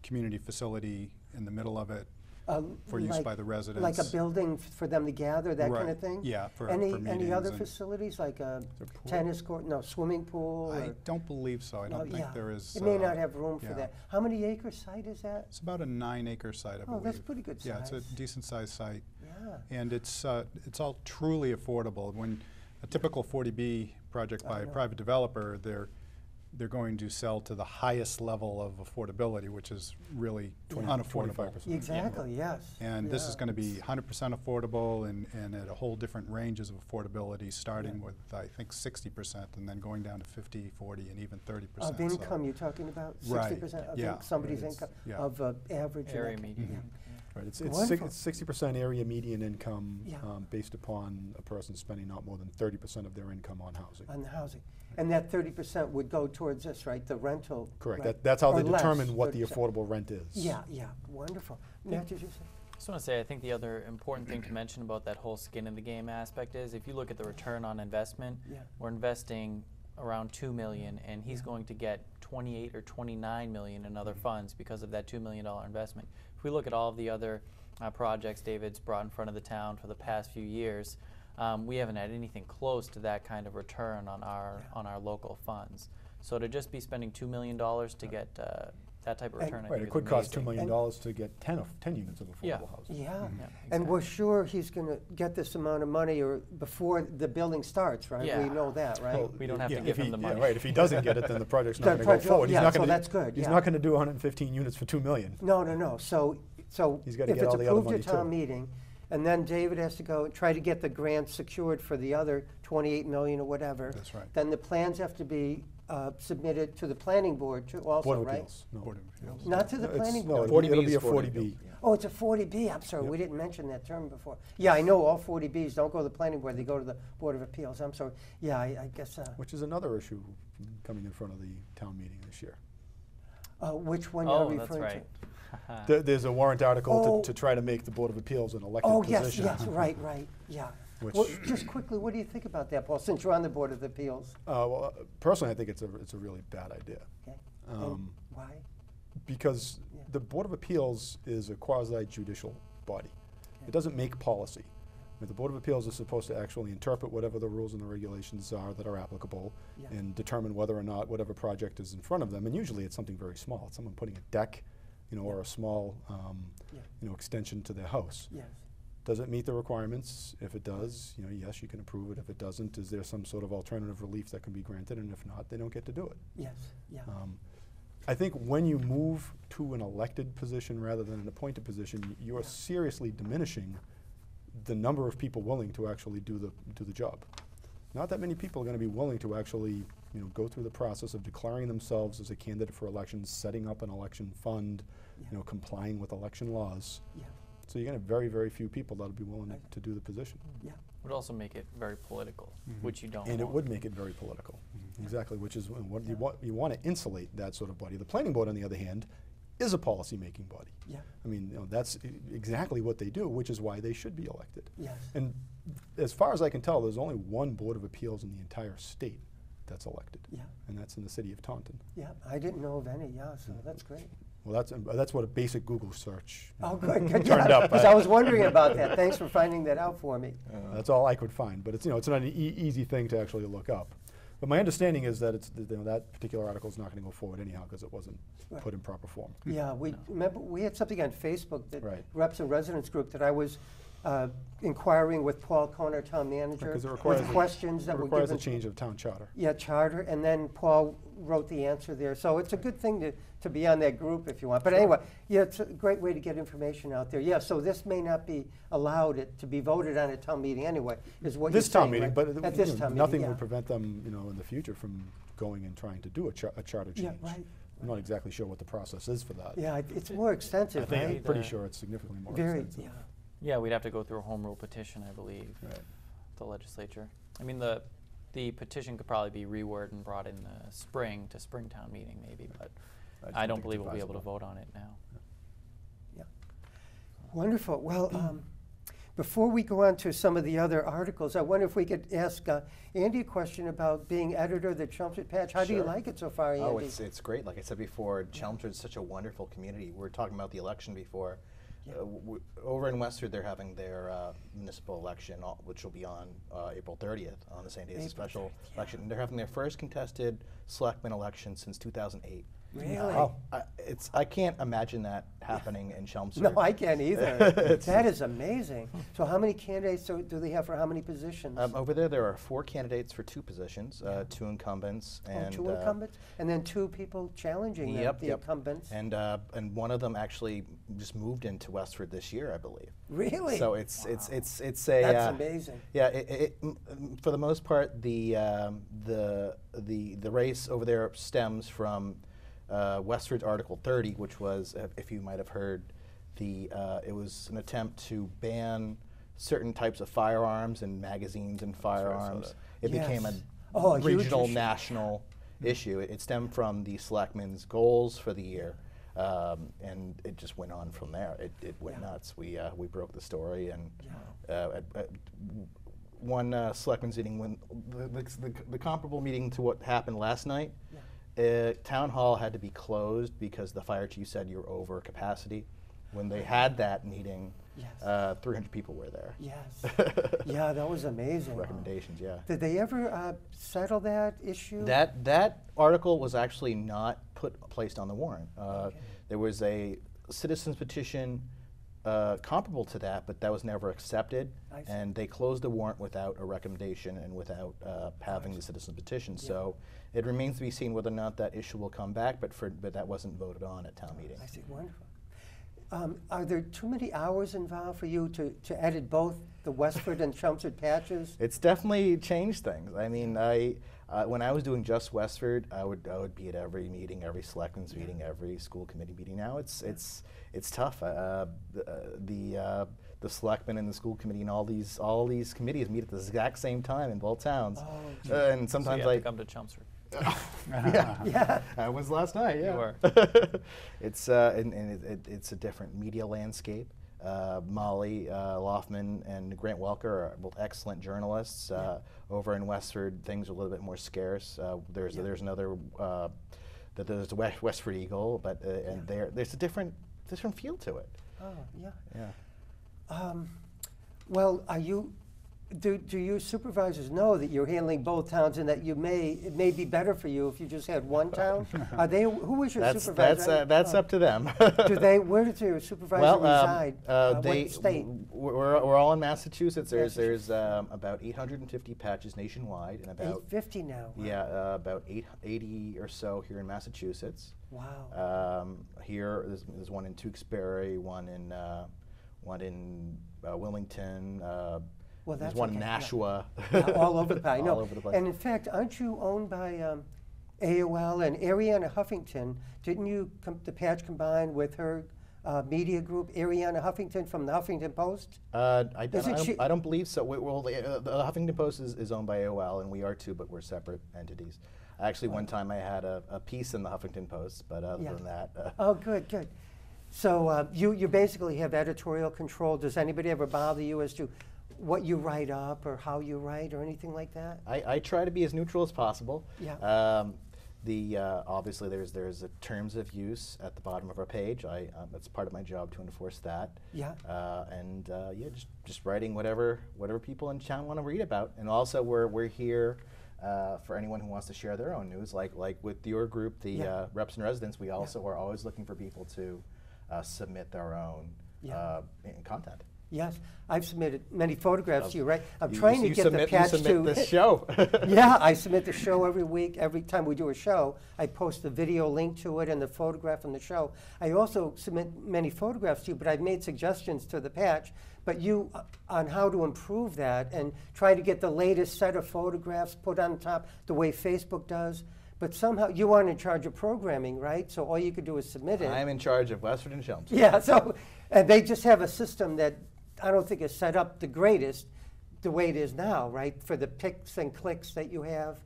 community facility in the middle of it for use by the residents. Like a building for them to gather, that kind of Right. thing? Yeah, for Any meetings other and- facilities, like a Is there a pool? tennis court, no, swimming pool? I or- don't believe so. I no, don't think yeah. there is. It may not have room for yeah. that. How many acre site is that? It's about a 9-acre site, I Oh, believe. that's pretty good Yeah, it's a size. decent sized site. Yeah. And it's all truly affordable. When a typical 40B project by a know. private developer, they're going to sell to the highest level of affordability, which is really unaffordable. 25%. Exactly, yes. And this is Yeah. going to be 100% affordable and at a whole different ranges of affordability, starting with, I think, 60% and then going down to 50, 40, and even 30%. Of income, you're talking about? Right, 60% of yeah. somebody's Right, income, yeah. of average Area income. median. Yeah. Right, it's Wonderful. 60% area median income Yeah. based upon a person spending not more than 30% of their income on housing. On the housing. And that 30% would go towards this, right, the rental? Correct. right? That's how Or they less, determine what the 30%. affordable rent is. Yeah, yeah, wonderful. Matt, did you say? I just want to say, I think the other important thing to mention about that whole skin in the game aspect is if you look at the return on investment, Yeah. we're investing around $2 million, and he's going to get 28 or 29 million in other funds because of that $2 million investment. If we look at all of the other projects David's brought in front of the town for the past few years, we haven't had anything close to that kind of return on our local funds. So to just be spending $2 million to get that type of return, I Right, think it is could cost $2 amazing. million to get 10 units of affordable Yeah. housing. Yeah, Yeah, and we're exactly. sure he's going to get this amount of money or before the building starts, right? Yeah. We know that, right? Well, We don't have yeah, to give if him the he- yeah, money. right, if he doesn't get it, then the project's The not going to go project- forward. He's yeah, not so gonna do- that's good, He's yeah. not going to do 115 units for $2 million. No, no, no. So He's gotta if get it's all the other approved at money, town too. meeting, and then David has to go and try to get the grant secured for the other 28 million or whatever. That's right. Then the plans have to be submitted to the planning board too, also, Board of right? Appeals. No. Board of Appeals. Not to the It's- planning no, board. it'll be 40B a is 40B. 40B. Oh, it's a 40B. I'm sorry, Yep. we didn't mention that term before. Yeah, I know all 40Bs don't go to the planning board; they go to the Board of Appeals. I'm sorry. Yeah, I guess. Which is another issue coming in front of the town meeting this year. Which one Oh, you're that's referring right. There's a warrant article Oh. to try to make the Board of Appeals an elected Oh, position. yes, right, yeah. Which- Well, just quickly, what do you think about that, Paul? Since you're on the Board of Appeals, Personally, I think it's a really bad idea. okay? And why? Because Yeah. the Board of Appeals is a quasi-judicial body. Okay. It doesn't make policy. I mean, the Board of Appeals is supposed to actually interpret whatever the rules and the regulations are that are applicable Yeah. and determine whether or not whatever project is in front of them. And usually it's something very small. It's someone putting a deck, or a small, Yeah. extension to their house. Yes. Does it meet the requirements? If it does, yes, you can approve it. If it doesn't, is there some sort of alternative relief that can be granted? And if not, they don't get to do it. Yes. Yeah. I think when you move to an elected position rather than an appointed position, you are Yeah. seriously diminishing the number of people willing to actually do the job. Not that many people are going to be willing to actually, go through the process of declaring themselves as a candidate for elections, setting up an election fund, Yeah. complying with election laws. Yeah. So you're going to have very, very few people that'll be willing Right. to do the position. Yeah. Would also make it very political, which you don't And it want. would make it very political. Exactly, which is what you want to insulate that sort of body. The planning board, on the other hand, is a policy-making body. Yeah. I mean, that's exactly what they do, which is why they should be elected. Yes. And as far as I can tell, there's only one Board of Appeals in the entire state that's elected. Yeah. And that's in the city of Taunton. Yeah. I didn't know of any. Yeah. So that's great. Well, that's what a basic Google search Oh, good. Good. turned up. Because I was wondering about that. Thanks for finding that out for me. That's all I could find, but it's not an easy thing to actually look up. But my understanding is that that particular article is not going to go forward anyhow because it wasn't Right. put in proper form. Yeah, remember we had something on Facebook that Right. Reps and Residents group that I was inquiring with Paul Cohn, our town manager, Because it requires with a- questions that It were requires given. a change of town charter. Yeah, charter, and then Paul wrote the answer there. So it's a good thing to be on that group if you want. But anyway, yeah, it's a great way to get information out there. Yeah, so this may not be allowed to be voted on at town meeting anyway, is what This you're saying, town meeting, right? but At this town meeting, nothing yeah. would prevent them, in the future from going and trying to do a charter change. Yeah, right. I'm not exactly sure what the process is for that. Yeah, it's more I extensive, think, right? I'm pretty sure it's significantly more Very, expensive. yeah. Yeah, we'd have to go through a home rule petition, I believe, Right. the legislature. I mean, the petition could probably be reworded and brought in the spring to Springtown meeting maybe, but I don't think believe it's we'll be able to advisable. vote on it now. Yeah. Wonderful. Well, before we go on to some of the other articles, I wonder if we could ask Andy a question about being editor of the Chelmsford Patch. How do you Sure. like it so far, Andy? Oh, it's great. Like I said before, Chelmsford is such a wonderful community. We were talking about the election before. Yeah. Over in Westford, they're having their municipal election, which will be on April 30th, on the same day as the April special 30th, yeah. election. And they're having their first contested selectmen election since 2008. Really? Wow. I can't imagine that happening in Chelmsford. No, I can't either. It's- That is amazing. So how many candidates do they have for how many positions? Over there are 4 candidates for 2 positions, 2 incumbents, and 2 incumbents? And then 2 people challenging Yep, the yep. incumbents? and one of them actually just moved into Westford this year, I believe. Really? So it's a That's amazing. Yeah, for the most part, the race over there stems from Westford's Article 30, which was, if you might have heard, it was an attempt to ban certain types of firearms and magazines and firearms. It became a Yes. Oh, a huge regional, issue. national issue. It stemmed from the Selectmen's goals for the year. And it just went on from there. It went Yeah. nuts. We broke the story, and at one selectmen's meeting, when the comparable meeting to what happened last night, town hall had to be closed because the fire chief said you're over capacity. When they had that meeting, Yes. 300 people were there. Yes. Yeah, that was amazing. Recommendations, yeah. Did they ever settle that issue? That article was actually not placed on the warrant. Okay. There was a citizens petition comparable to that, but that was never accepted, I see. and they closed the warrant without a recommendation and without having the citizens petition. So it remains to be seen whether or not that issue will come back, but that wasn't voted on at town meeting. I see, wonderful. Are there too many hours involved for you to edit both the Westford and Chelmsford patches? It's definitely changed things. I mean, when I was doing just Westford, I would be at every meeting, every selectmen's meeting, every school committee meeting. Now it's tough. The selectmen and the school committee and all these committees meet at the exact same time in both towns, Oh, and So sometimes you have to come to Chelmsford. yeah. I was last night. Yeah, You were. it's it's a different media landscape. Molly Loftman and Grant Welker are both excellent journalists. Over in Westford, things are a little bit more scarce. There's another there's the Westford Eagle, but and there's a different feel to it. Oh, yeah. Yeah. Well, do your supervisors know that you're handling both towns and that it may be better for you if you just had one town? Who was your supervisor? That's up to them. Where does your supervisor reside? What state? We're all in Massachusetts. There's about 850 patches nationwide, and about 850 now. Wow. about 80 or so here in Massachusetts. Wow. Here there's one in Tewksbury, one in Wilmington. Well, There's that's one okay, in yeah. Nashua. Yeah, all over the place. I know. All over the place. And in fact, aren't you owned by AOL and Ariana Huffington? Didn't you the patch combine with her media group, Ariana Huffington from the Huffington Post? I don't believe so. The Huffington Post is owned by AOL, and we are too, but we're separate entities. Actually, one time I had a piece in the Huffington Post, but other than that. Oh, good, good. So you basically have editorial control. Does anybody ever bother you as to what you write up or how you write or anything like that? I try to be as neutral as possible. Yeah. Obviously there's a terms of use at the bottom of our page. It's part of my job to enforce that. Yeah. Just writing whatever people in town want to read about, and also we're here for anyone who wants to share their own news, like with your group, the Reps and Residents. We also are always looking for people to submit their own content. Yes, I've submitted many photographs to you, right? I'm You- trying you to get the submit- patch you submit to this show. Yeah, I submit the show every week. Every time we do a show, I post the video link to it and the photograph from the show. I also submit many photographs to you, but I've made suggestions to the patch, but you on how to improve that and try to get the latest set of photographs put on top the way Facebook does. But somehow you aren't in charge of programming, right? So all you could do is submit it. I'm in charge of Westford and Chelmsford. Yeah, so and they just have a system that I don't think is set up the greatest the way it is now, right? For the picks and clicks that you have.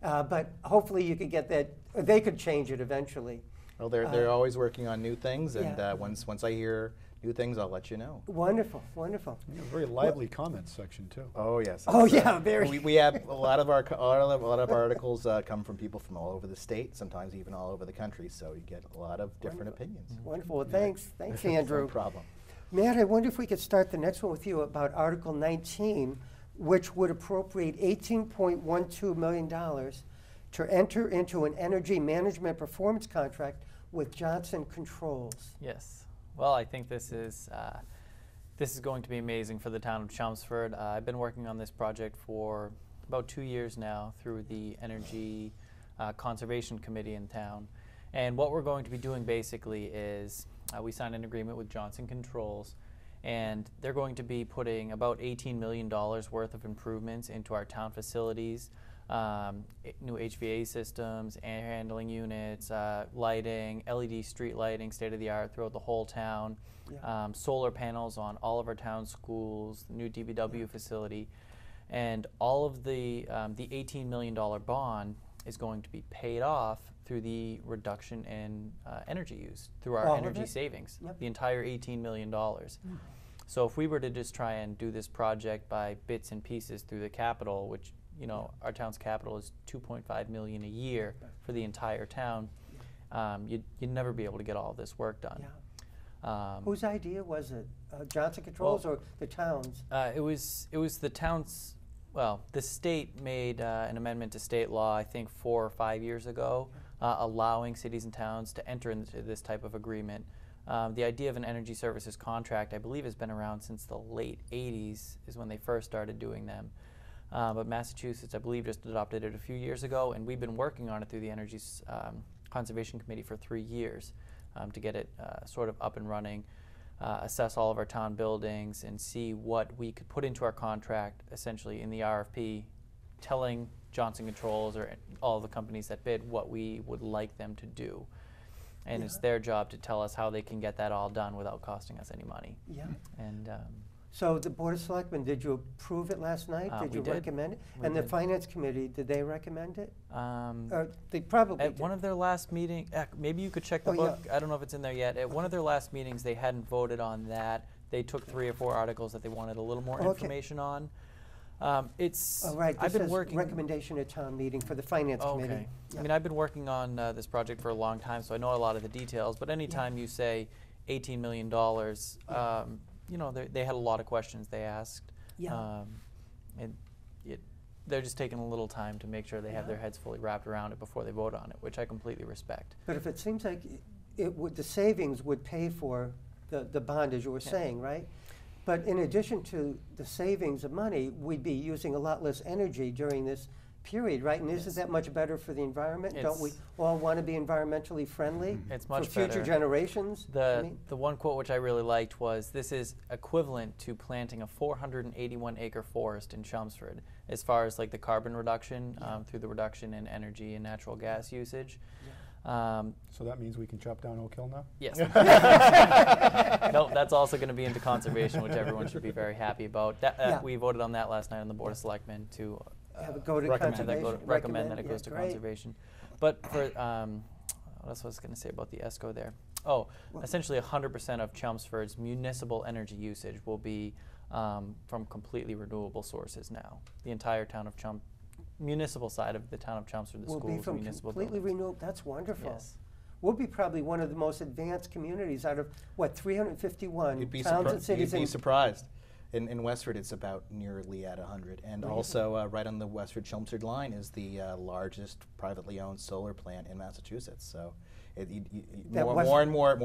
But hopefully you could get that, they could change it eventually. Well, they're always working on new things, and yeah. once I hear new things, I'll let you know. Wonderful, wonderful. Yeah, very lively comments section too. Oh yes. Oh it's, yeah, very. We have a lot of our articles come from people from all over the state, sometimes even all over the country. So you get a lot of different opinions. Wonderful. Well, thanks, Andrew. No problem. Matt, I wonder if we could start the next one with you about Article 19, which would appropriate $18.12 million to enter into an energy management performance contract with Johnson Controls. Yes. Well, I think this is going to be amazing for the town of Chelmsford. I've been working on this project for about 2 years now through the Energy Conservation Committee in town. And what we're going to be doing basically is we signed an agreement with Johnson Controls, and they're going to be putting about $18 million worth of improvements into our town facilities, new HVA systems, air handling units, lighting, LED street lighting, state-of-the-art throughout the whole town, Yeah. solar panels on all of our town schools, new DBW facility, and all of the $18 million bond is going to be paid off through the reduction in energy use, through our All of energy it? savings, Yep. the entire $18 million. So if we were to just try and do this project by bits and pieces through the capital, which, you know, our town's capital is $2.5 million a year for the entire town, you'd never be able to get all this work done. Yeah. Whose idea was it? Johnson Controls or the town's? It was the town's. Well, the state made an amendment to state law, I think 4 or 5 years ago, allowing cities and towns to enter into this type of agreement. The idea of an energy services contract, I believe, has been around since the late 80s is when they first started doing them. But Massachusetts, I believe, just adopted it a few years ago, and we've been working on it through the Energy Conservation Committee for 3 years to get it sort of up and running. Assess all of our town buildings and see what we could put into our contract, essentially in the RFP, telling Johnson Controls or all the companies that bid what we would like them to do. And it's their job to tell us how they can get that all done without costing us any money. Yeah. And So the Board of Selectmen, did you approve it last night? Did we you did. recommend it? We And the did. Finance Committee, did they recommend it? at They probably did. one of their last meetings, maybe you could check the Oh, book. I don't know if it's in there yet. At one of their last meetings, they hadn't voted on that. They took 3 or 4 articles that they wanted a little more Okay. information on. It's Oh, right, I've this been says working. recommendation at town meeting for the Finance Committee. Okay. Yeah. I mean, I've been working on this project for a long time, so I know a lot of the details. But anytime you say $18 million, you know, they had a lot of questions they asked. Yeah. And they're just taking a little time to make sure they have their heads fully wrapped around it before they vote on it, which I completely respect. But if it seems like it would, the savings would pay for the bond, as you were saying, right? But in addition to the savings of money, we'd be using a lot less energy during this period, right? And isn't that much better for the environment? Don't we It's- all want to be environmentally friendly It's much for future better. generations? I mean, The one quote which I really liked was, "This is equivalent to planting a 481-acre forest in Chelmsford," as far as like the carbon reduction through the reduction in energy and natural gas usage. So that means we can chop down Oak Hill now? Yes. Nope, that's also going to be into conservation, which everyone should be very happy about. Yeah. We voted on that last night on the Board of Selectmen to Have it go to recommend conservation. that it goes to great. conservation. But for what else was I going to say about the ESCO there? Oh, essentially 100% of Chelmsford's municipal energy usage will be from completely renewable sources now. The entire town of municipal side of the town of Chelmsford, the Will be schools, from municipal completely buildings. renewable. That's wonderful. Yes. We'll be probably one of the most advanced communities out of, what, 351 You'd be, towns and cities. you'd be surprised. In Westford, it's about nearly at 100. And also, right on the Westford-Chelmsford line is the largest privately owned solar plant in Massachusetts. So more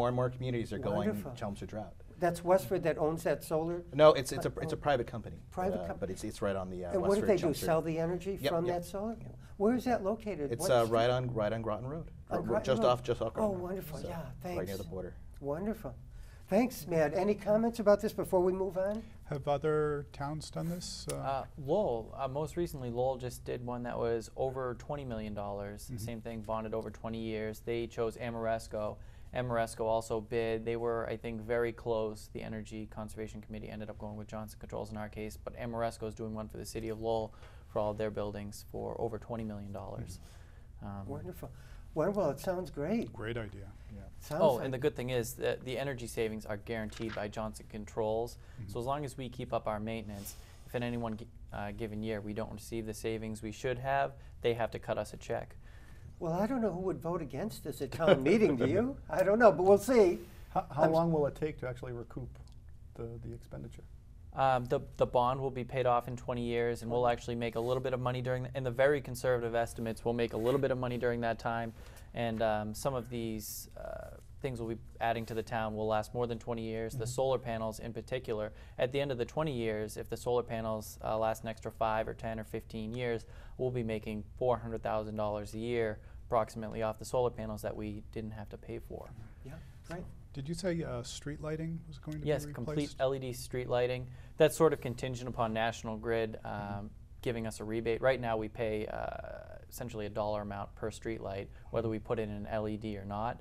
and more communities are going Chelmsford route. That's Westford that owns that solar? No, it's a private company. Private company. But it's right on the And Westford what do they do? Chelmsford. Sell the energy from that solar? Yep. Where is that located? It's right on Groton Road. Just off Groton Oh, Road. wonderful. So Yeah, thanks. right near the border. Wonderful. Thanks, Matt. Any comments about this before we move on? Have other towns done this? Lowell, most recently, Lowell just did one that was over $20 million. Same thing, bonded over 20 years. They chose Amoresco. Amoresco also bid. They were, I think, very close. The Energy Conservation Committee ended up going with Johnson Controls in our case, but Amoresco is doing one for the city of Lowell for all of their buildings for over $20 million. Wonderful. Well, it sounds great. Great idea. Yeah. And the good thing is that the energy savings are guaranteed by Johnson Controls. So as long as we keep up our maintenance, if in any one given year we don't receive the savings we should have, they have to cut us a check. Well, I don't know who would vote against this at town meeting, do you? I don't know, but we'll see. How long will it take to actually recoup the expenditure? The bond will be paid off in 20 years, and we'll actually make a little bit of money during, in the very conservative estimates, we'll make a little bit of money during that time. And some of these things we'll be adding to the town will last more than 20 years. The solar panels in particular, at the end of the 20 years, if the solar panels last an extra 5 or 10 or 15 years, we'll be making $400,000 a year approximately off the solar panels that we didn't have to pay for. Yeah, great. Did you say street lighting was going to be replaced? Yes, complete LED street lighting. That's sort of contingent upon National Grid giving us a rebate. Right now we pay essentially a dollar amount per street light, whether we put in an LED or not,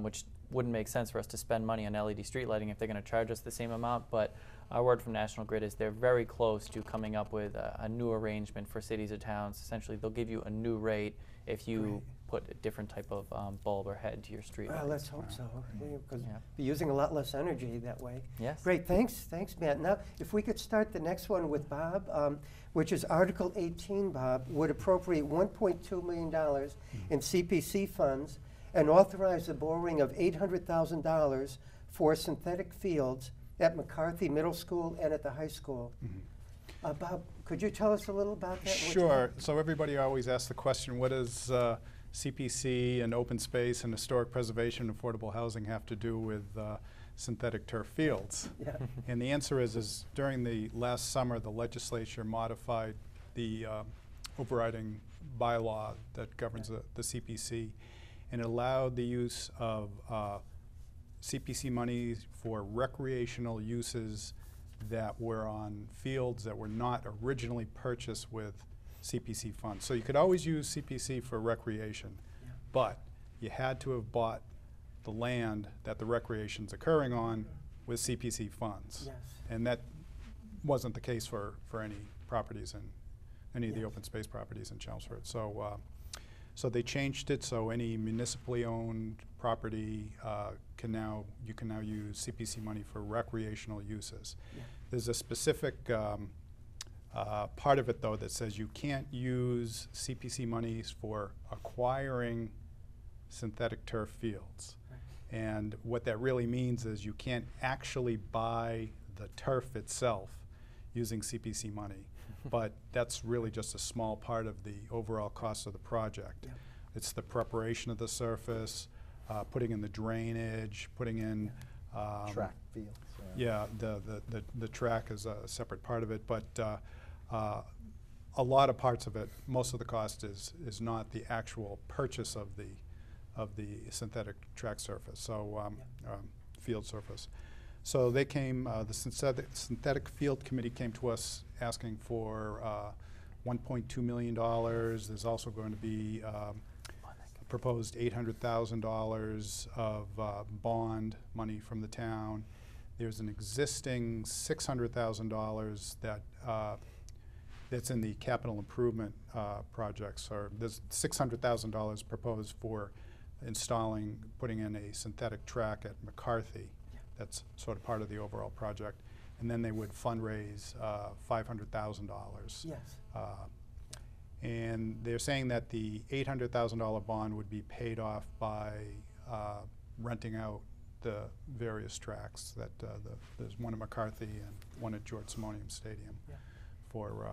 which wouldn't make sense for us to spend money on LED street lighting if they're going to charge us the same amount. But our word from National Grid is they're very close to coming up with a new arrangement for cities or towns. Essentially, they'll give you a new rate if you put a different type of bulb or head to your street lights. Well, let's hope so, because you're using a lot less energy that way. Yes. Great, thanks, Matt. Now, if we could start the next one with Bob, which is Article 18, Bob, would appropriate $1.2 million in CPC funds and authorize the borrowing of $800,000 for synthetic fields at McCarthy Middle School and at the high school. Bob, could you tell us a little about that? Sure. So everybody always asks the question, what does CPC and open space and historic preservation and affordable housing have to do with synthetic turf fields? Yeah. And the answer is during the last summer, the legislature modified the overriding bylaw that governs the CPC, and it allowed the use of CPC money for recreational uses that were on fields that were not originally purchased with CPC funds. So you could always use CPC for recreation, but you had to have bought the land that the recreation's occurring on with CPC funds. Yes. And that wasn't the case for any properties in any of the open space properties in Chelmsford. So so they changed it so any municipally owned property you can now use CPC money for recreational uses. Yeah. There's a specific part of it though that says you can't use CPC monies for acquiring synthetic turf fields. Right. And what that really means is you can't actually buy the turf itself using CPC money. But that's really just a small part of the overall cost of the project. Yeah. It's the preparation of the surface, putting in the drainage, putting in track fields. Yeah, the track is a separate part of it, but a lot of parts of it, most of the cost is not the actual purchase of the synthetic track surface, so field surface. So they came, the synthetic field committee came to us asking for $1.2 million. There's also going to be proposed $800,000 of bond money from the town. There's an existing $600,000 that's in the capital improvement projects. Or there's $600,000 proposed for putting in a synthetic track at McCarthy. That's sort of part of the overall project. And then they would fundraise $500,000. Yes. And they're saying that the $800,000 bond would be paid off by renting out the various tracks. There's one at McCarthy and one at George Simonium Stadium for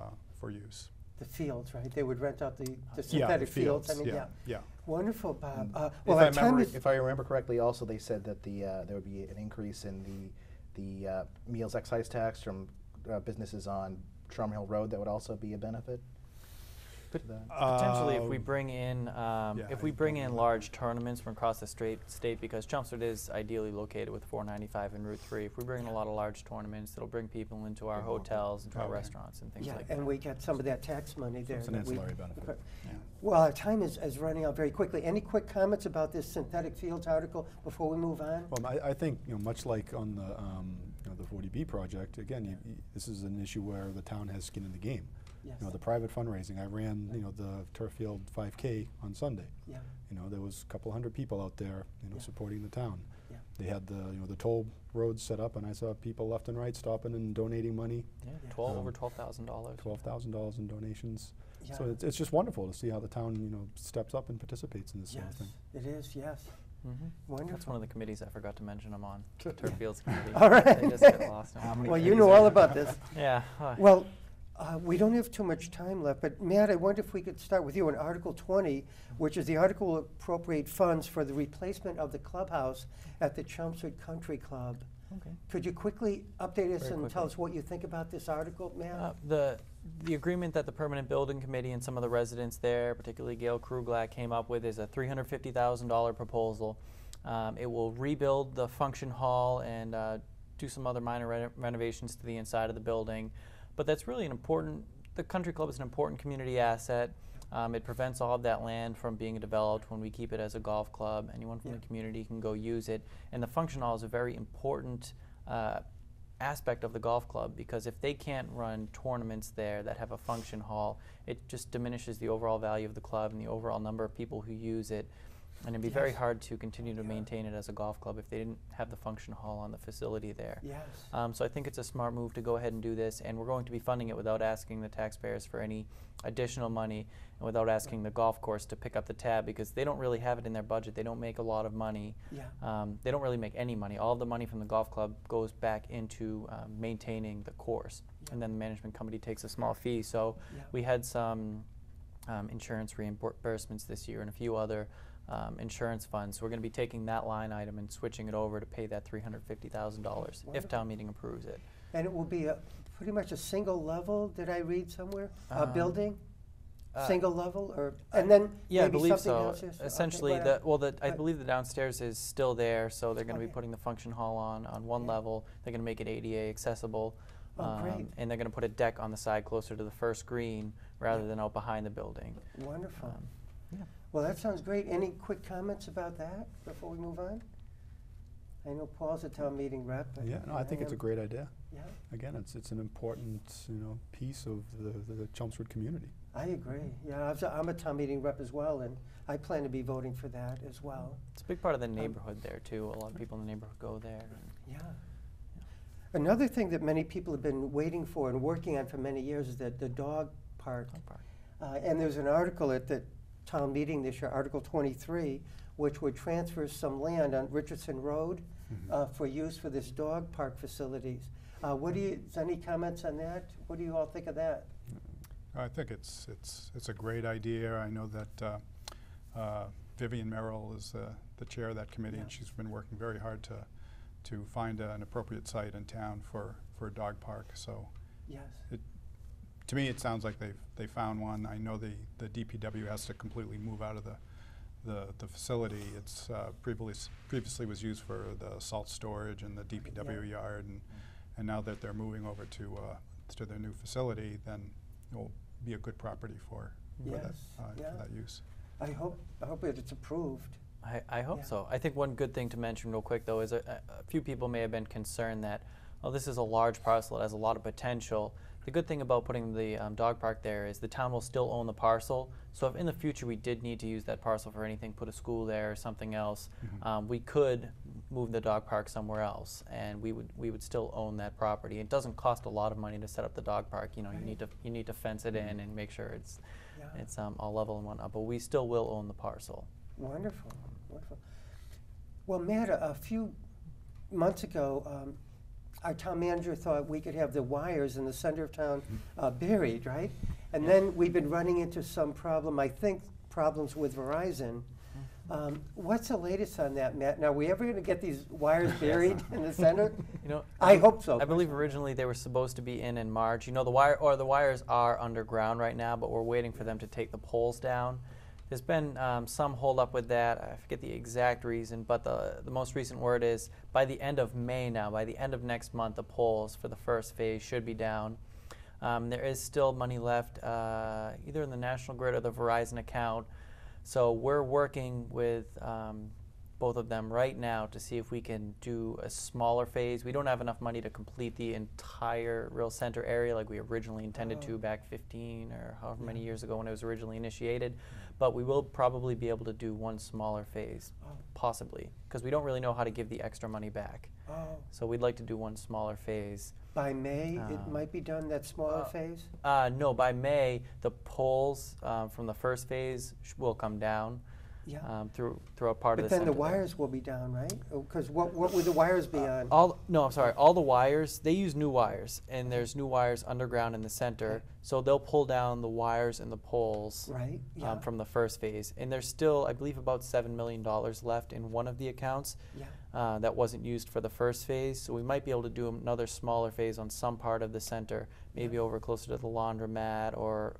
use. the fields, right? They would rent out the synthetic fields. I mean, yeah. Wonderful, Bob. Well, if I remember correctly, also they said that there would be an increase in the meals excise tax from businesses on Trum Hill Road. That would also be a benefit. Potentially, if we bring in large tournaments from across the state, because Chelmsford is ideally located with 495 and Route 3. If we bring in a lot of large tournaments, it'll bring people into our hotels, into our restaurants, and things like that. And we get some of that tax money there. It's an ancillary benefit. Well, our time is running out very quickly. Any quick comments about this synthetic fields article before we move on? Well, I think much like on the 40B project, again, this is an issue where the town has skin in the game. Yes. The private fundraising. I ran, the turf field 5K on Sunday. Yeah. There was a couple hundred people out there, supporting the town. Yeah. They had the toll roads set up, and I saw people left and right stopping and donating money. Yeah, over $12,000. $12,000 in donations. Yeah. So it's just wonderful to see how the town, steps up and participates in this sort of thing. It is. Yes. Wonderful. That's one of the committees I forgot to mention I'm on. Turf Fields Committee. All right. They just get lost. Well, you know all about this. Yeah. Well, we don't have too much time left, but Matt, I wonder if we could start with you on Article 20, which is the article will appropriate funds for the replacement of the clubhouse at the Chelmsford Country Club. Okay. Could you quickly update us Very and tell quickly. us what you think about this article, Matt? The agreement that the Permanent Building Committee and some of the residents there, particularly Gail Kruglack, came up with is a $350,000 proposal. It will rebuild the function hall and do some other minor renovations to the inside of the building. But that's really the country club is an important community asset. It prevents all of that land from being developed when we keep it as a golf club. Anyone from the community can go use it. And the function hall is a very important aspect of the golf club, because if they can't run tournaments there that have a function hall, it just diminishes the overall value of the club and the overall number of people who use it. And it'd be very hard to continue to maintain it as a golf club if they didn't have the function hall on the facility there. Yes. So I think it's a smart move to go ahead and do this, and we're going to be funding it without asking the taxpayers for any additional money and without asking the golf course to pick up the tab, because they don't really have it in their budget. They don't make a lot of money. Yeah. They don't really make any money. All of the money from the golf club goes back into maintaining the course, and then the management company takes a small fee. So we had some insurance reimbursements this year and a few other insurance funds. So we're going to be taking that line item and switching it over to pay that $350,000 if town meeting approves it. And it will be pretty much a single level, did I read somewhere? A building? Single level? Or and then yeah, maybe I believe something so. else is? Essentially, I believe the downstairs is still there, so they're going to be putting the function hall on one level. They're going to make it ADA accessible. Great. And they're going to put a deck on the side closer to the first green rather than out behind the building. Wonderful. Yeah. Well, that sounds great. Any quick comments about that before we move on? I know Paul's a town meeting rep. Yeah, no, I think it's a great idea. Yeah. Again, it's an important piece of the Chelmsford community. I agree. Yeah, I'm a town meeting rep as well, and I plan to be voting for that as well. It's a big part of the neighborhood there too. A lot of people in the neighborhood go there. Yeah. Another thing that many people have been waiting for and working on for many years is the dog park. And there's an article at the town meeting this year, Article 23, which would transfer some land on Richardson Road for use for this dog park facilities. Any comments on that? What do you all think of that? I think it's a great idea. I know that Vivian Merrill is the chair of that committee, and she's been working very hard to find an appropriate site in town for a dog park. So yes. To me, it sounds like they found one. I know the DPW has to completely move out of the facility. It's previously was used for the salt storage and the DPW yard, and now that they're moving over to their new facility, then it will be a good property for that use. I hope it's approved. I hope so. I think one good thing to mention real quick, though, is a few people may have been concerned that, oh, this is a large parcel, it has a lot of potential. The good thing about putting the dog park there is the town will still own the parcel. So if in the future we did need to use that parcel for anything, put a school there or something else, we could move the dog park somewhere else, and we would still own that property. It doesn't cost a lot of money to set up the dog park. You know, you need to fence it in and make sure it's all level and whatnot. But we still will own the parcel. our town manager thought we could have the wires in the center of town buried, right? And then we've been running into some problem, I think problems with Verizon. What's the latest on that, Matt? Now, are we ever going to get these wires buried in the center? You know, I hope so. I believe originally they were supposed to be in March. You know, the wires are underground right now, but we're waiting for them to take the poles down. There's been some hold up with that. I forget the exact reason, but the most recent word is by the end of May now, by the end of next month, the poles for the first phase should be down. There is still money left either in the National Grid or the Verizon account. So we're working with both of them right now to see if we can do a smaller phase. We don't have enough money to complete the entire Real Center area like we originally intended to back 15 or however many years ago when it was originally initiated. But we will probably be able to do one smaller phase, possibly, because we don't really know how to give the extra money back. So we'd like to do one smaller phase. By May, it might be done, that smaller phase? No, by May, the poles from the first phase will come down throughout part of the center. But then the wires will be down, right? Because what would the wires be on? All the wires, they use new wires, and there's new wires underground in the center, so they'll pull down the wires and the poles from the first phase. And there's still, I believe, about $7 million left in one of the accounts that wasn't used for the first phase, so we might be able to do another smaller phase on some part of the center, maybe over closer to the laundromat or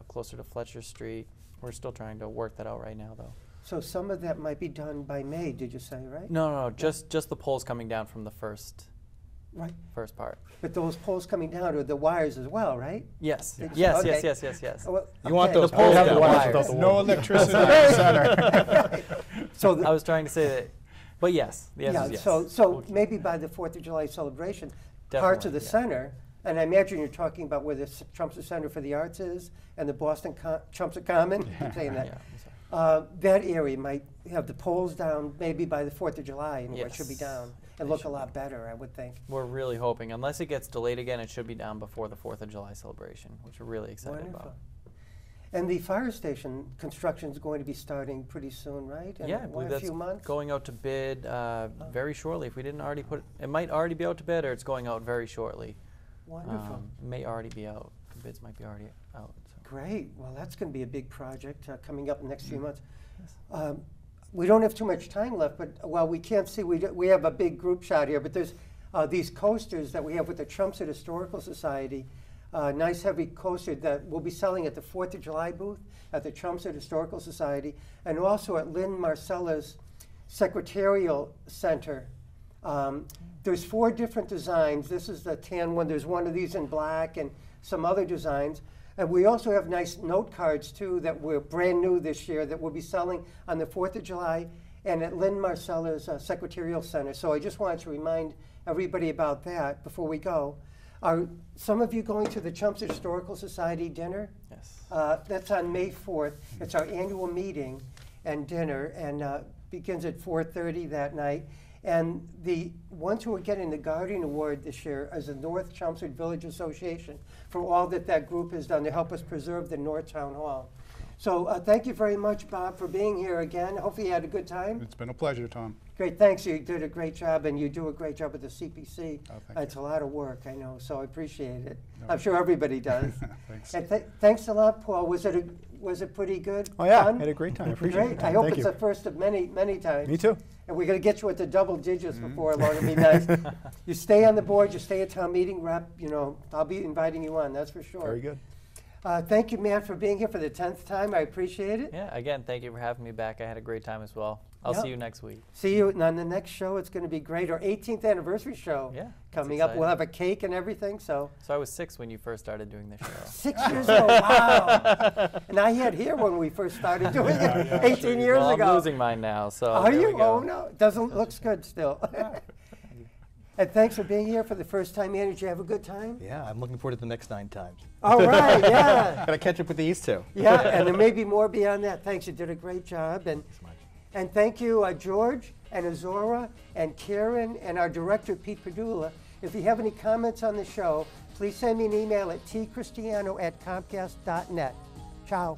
closer to Fletcher Street. We're still trying to work that out right now, though. So some of that might be done by May, did you say, right? No, just the poles coming down from the first part. But those poles coming down are the wires as well, right? Yes. Okay. Yes. Well, You want those The poles poles have the down. wires. No electricity in the center. So I was trying to say that, but yes, the answer is yes. So maybe by the 4th of July celebration, parts of the center, and I imagine you're talking about where the Chelmsford Center for the Arts is and the Boston Chelmsford Common, I'm saying that. That area might have the poles down maybe by the 4th of July, and it should be down and look a lot better, I would think. We're really hoping. Unless it gets delayed again, it should be down before the 4th of July celebration, which we're really excited about. And the fire station construction is going to be starting pretty soon, right? In I believe a that's few months? going out to bid very shortly. If we didn't already put it might already be out to bid, or it's going out very shortly. Wonderful. May already be out. The bids might be already out. So. Great. Well, that's going to be a big project coming up in the next few months. We don't have too much time left, but we can't see. We have a big group shot here, but there's these coasters that we have with the Chelmsford Historical Society. Nice heavy coaster that we'll be selling at the 4th of July booth at the Chelmsford Historical Society and also at Lynn Marcella's Secretarial Center. There's 4 different designs. This is the tan one. There's one of these in black and some other designs. And we also have nice note cards, too, that were brand new this year that we'll be selling on the 4th of July and at Lynn Marcella's Secretarial Center. So I just wanted to remind everybody about that before we go. Are some of you going to the Chelmsford Historical Society dinner? Yes. That's on May 4th. It's our annual meeting and dinner, and begins at 4:30 that night. And the ones who are getting the Guardian Award this year is the North Chelmsford Village Association for all that group has done to help us preserve the North Town Hall. So thank you very much, Bob, for being here again. Hopefully you had a good time. It's been a pleasure, Tom. Great, thanks. You did a great job, and you do a great job with the CPC. Oh, thank It's a lot of work, I know, so I appreciate it. No. I'm sure everybody does. Thanks. And thanks a lot, Paul. Was it pretty good? Oh yeah, Fun? had a great time. I appreciate Great. it. I hope Thank it's you. the first of many, many times. Me too. And we're going to get you at the double digits before long. It'll be nice. You stay on the board, you stay at town meeting rep, I'll be inviting you on, that's for sure. Very good. Thank you, Matt, for being here for the 10th time. I appreciate it. Yeah, again, thank you for having me back. I had a great time as well. I'll see you next week. See you on the next show. It's going to be great. Our 18th anniversary show coming up. We'll have a cake and everything. So I was 6 when you first started doing this show. 6 years ago, wow. And I had here when we first started doing it 18 years ago. I'm losing mine now. So are you? Oh, no. Looks good still. And thanks for being here for the first time, Andy. Did you have a good time? Yeah, I'm looking forward to the next 9 times. All right, yeah. Gotta catch up with these 2. Yeah, and there may be more beyond that. Thanks, you did a great job. And thank you, George and Azora and Karen and our director, Pete Padula. If you have any comments on the show, please send me an email at tcristiano@comcast.net. Ciao.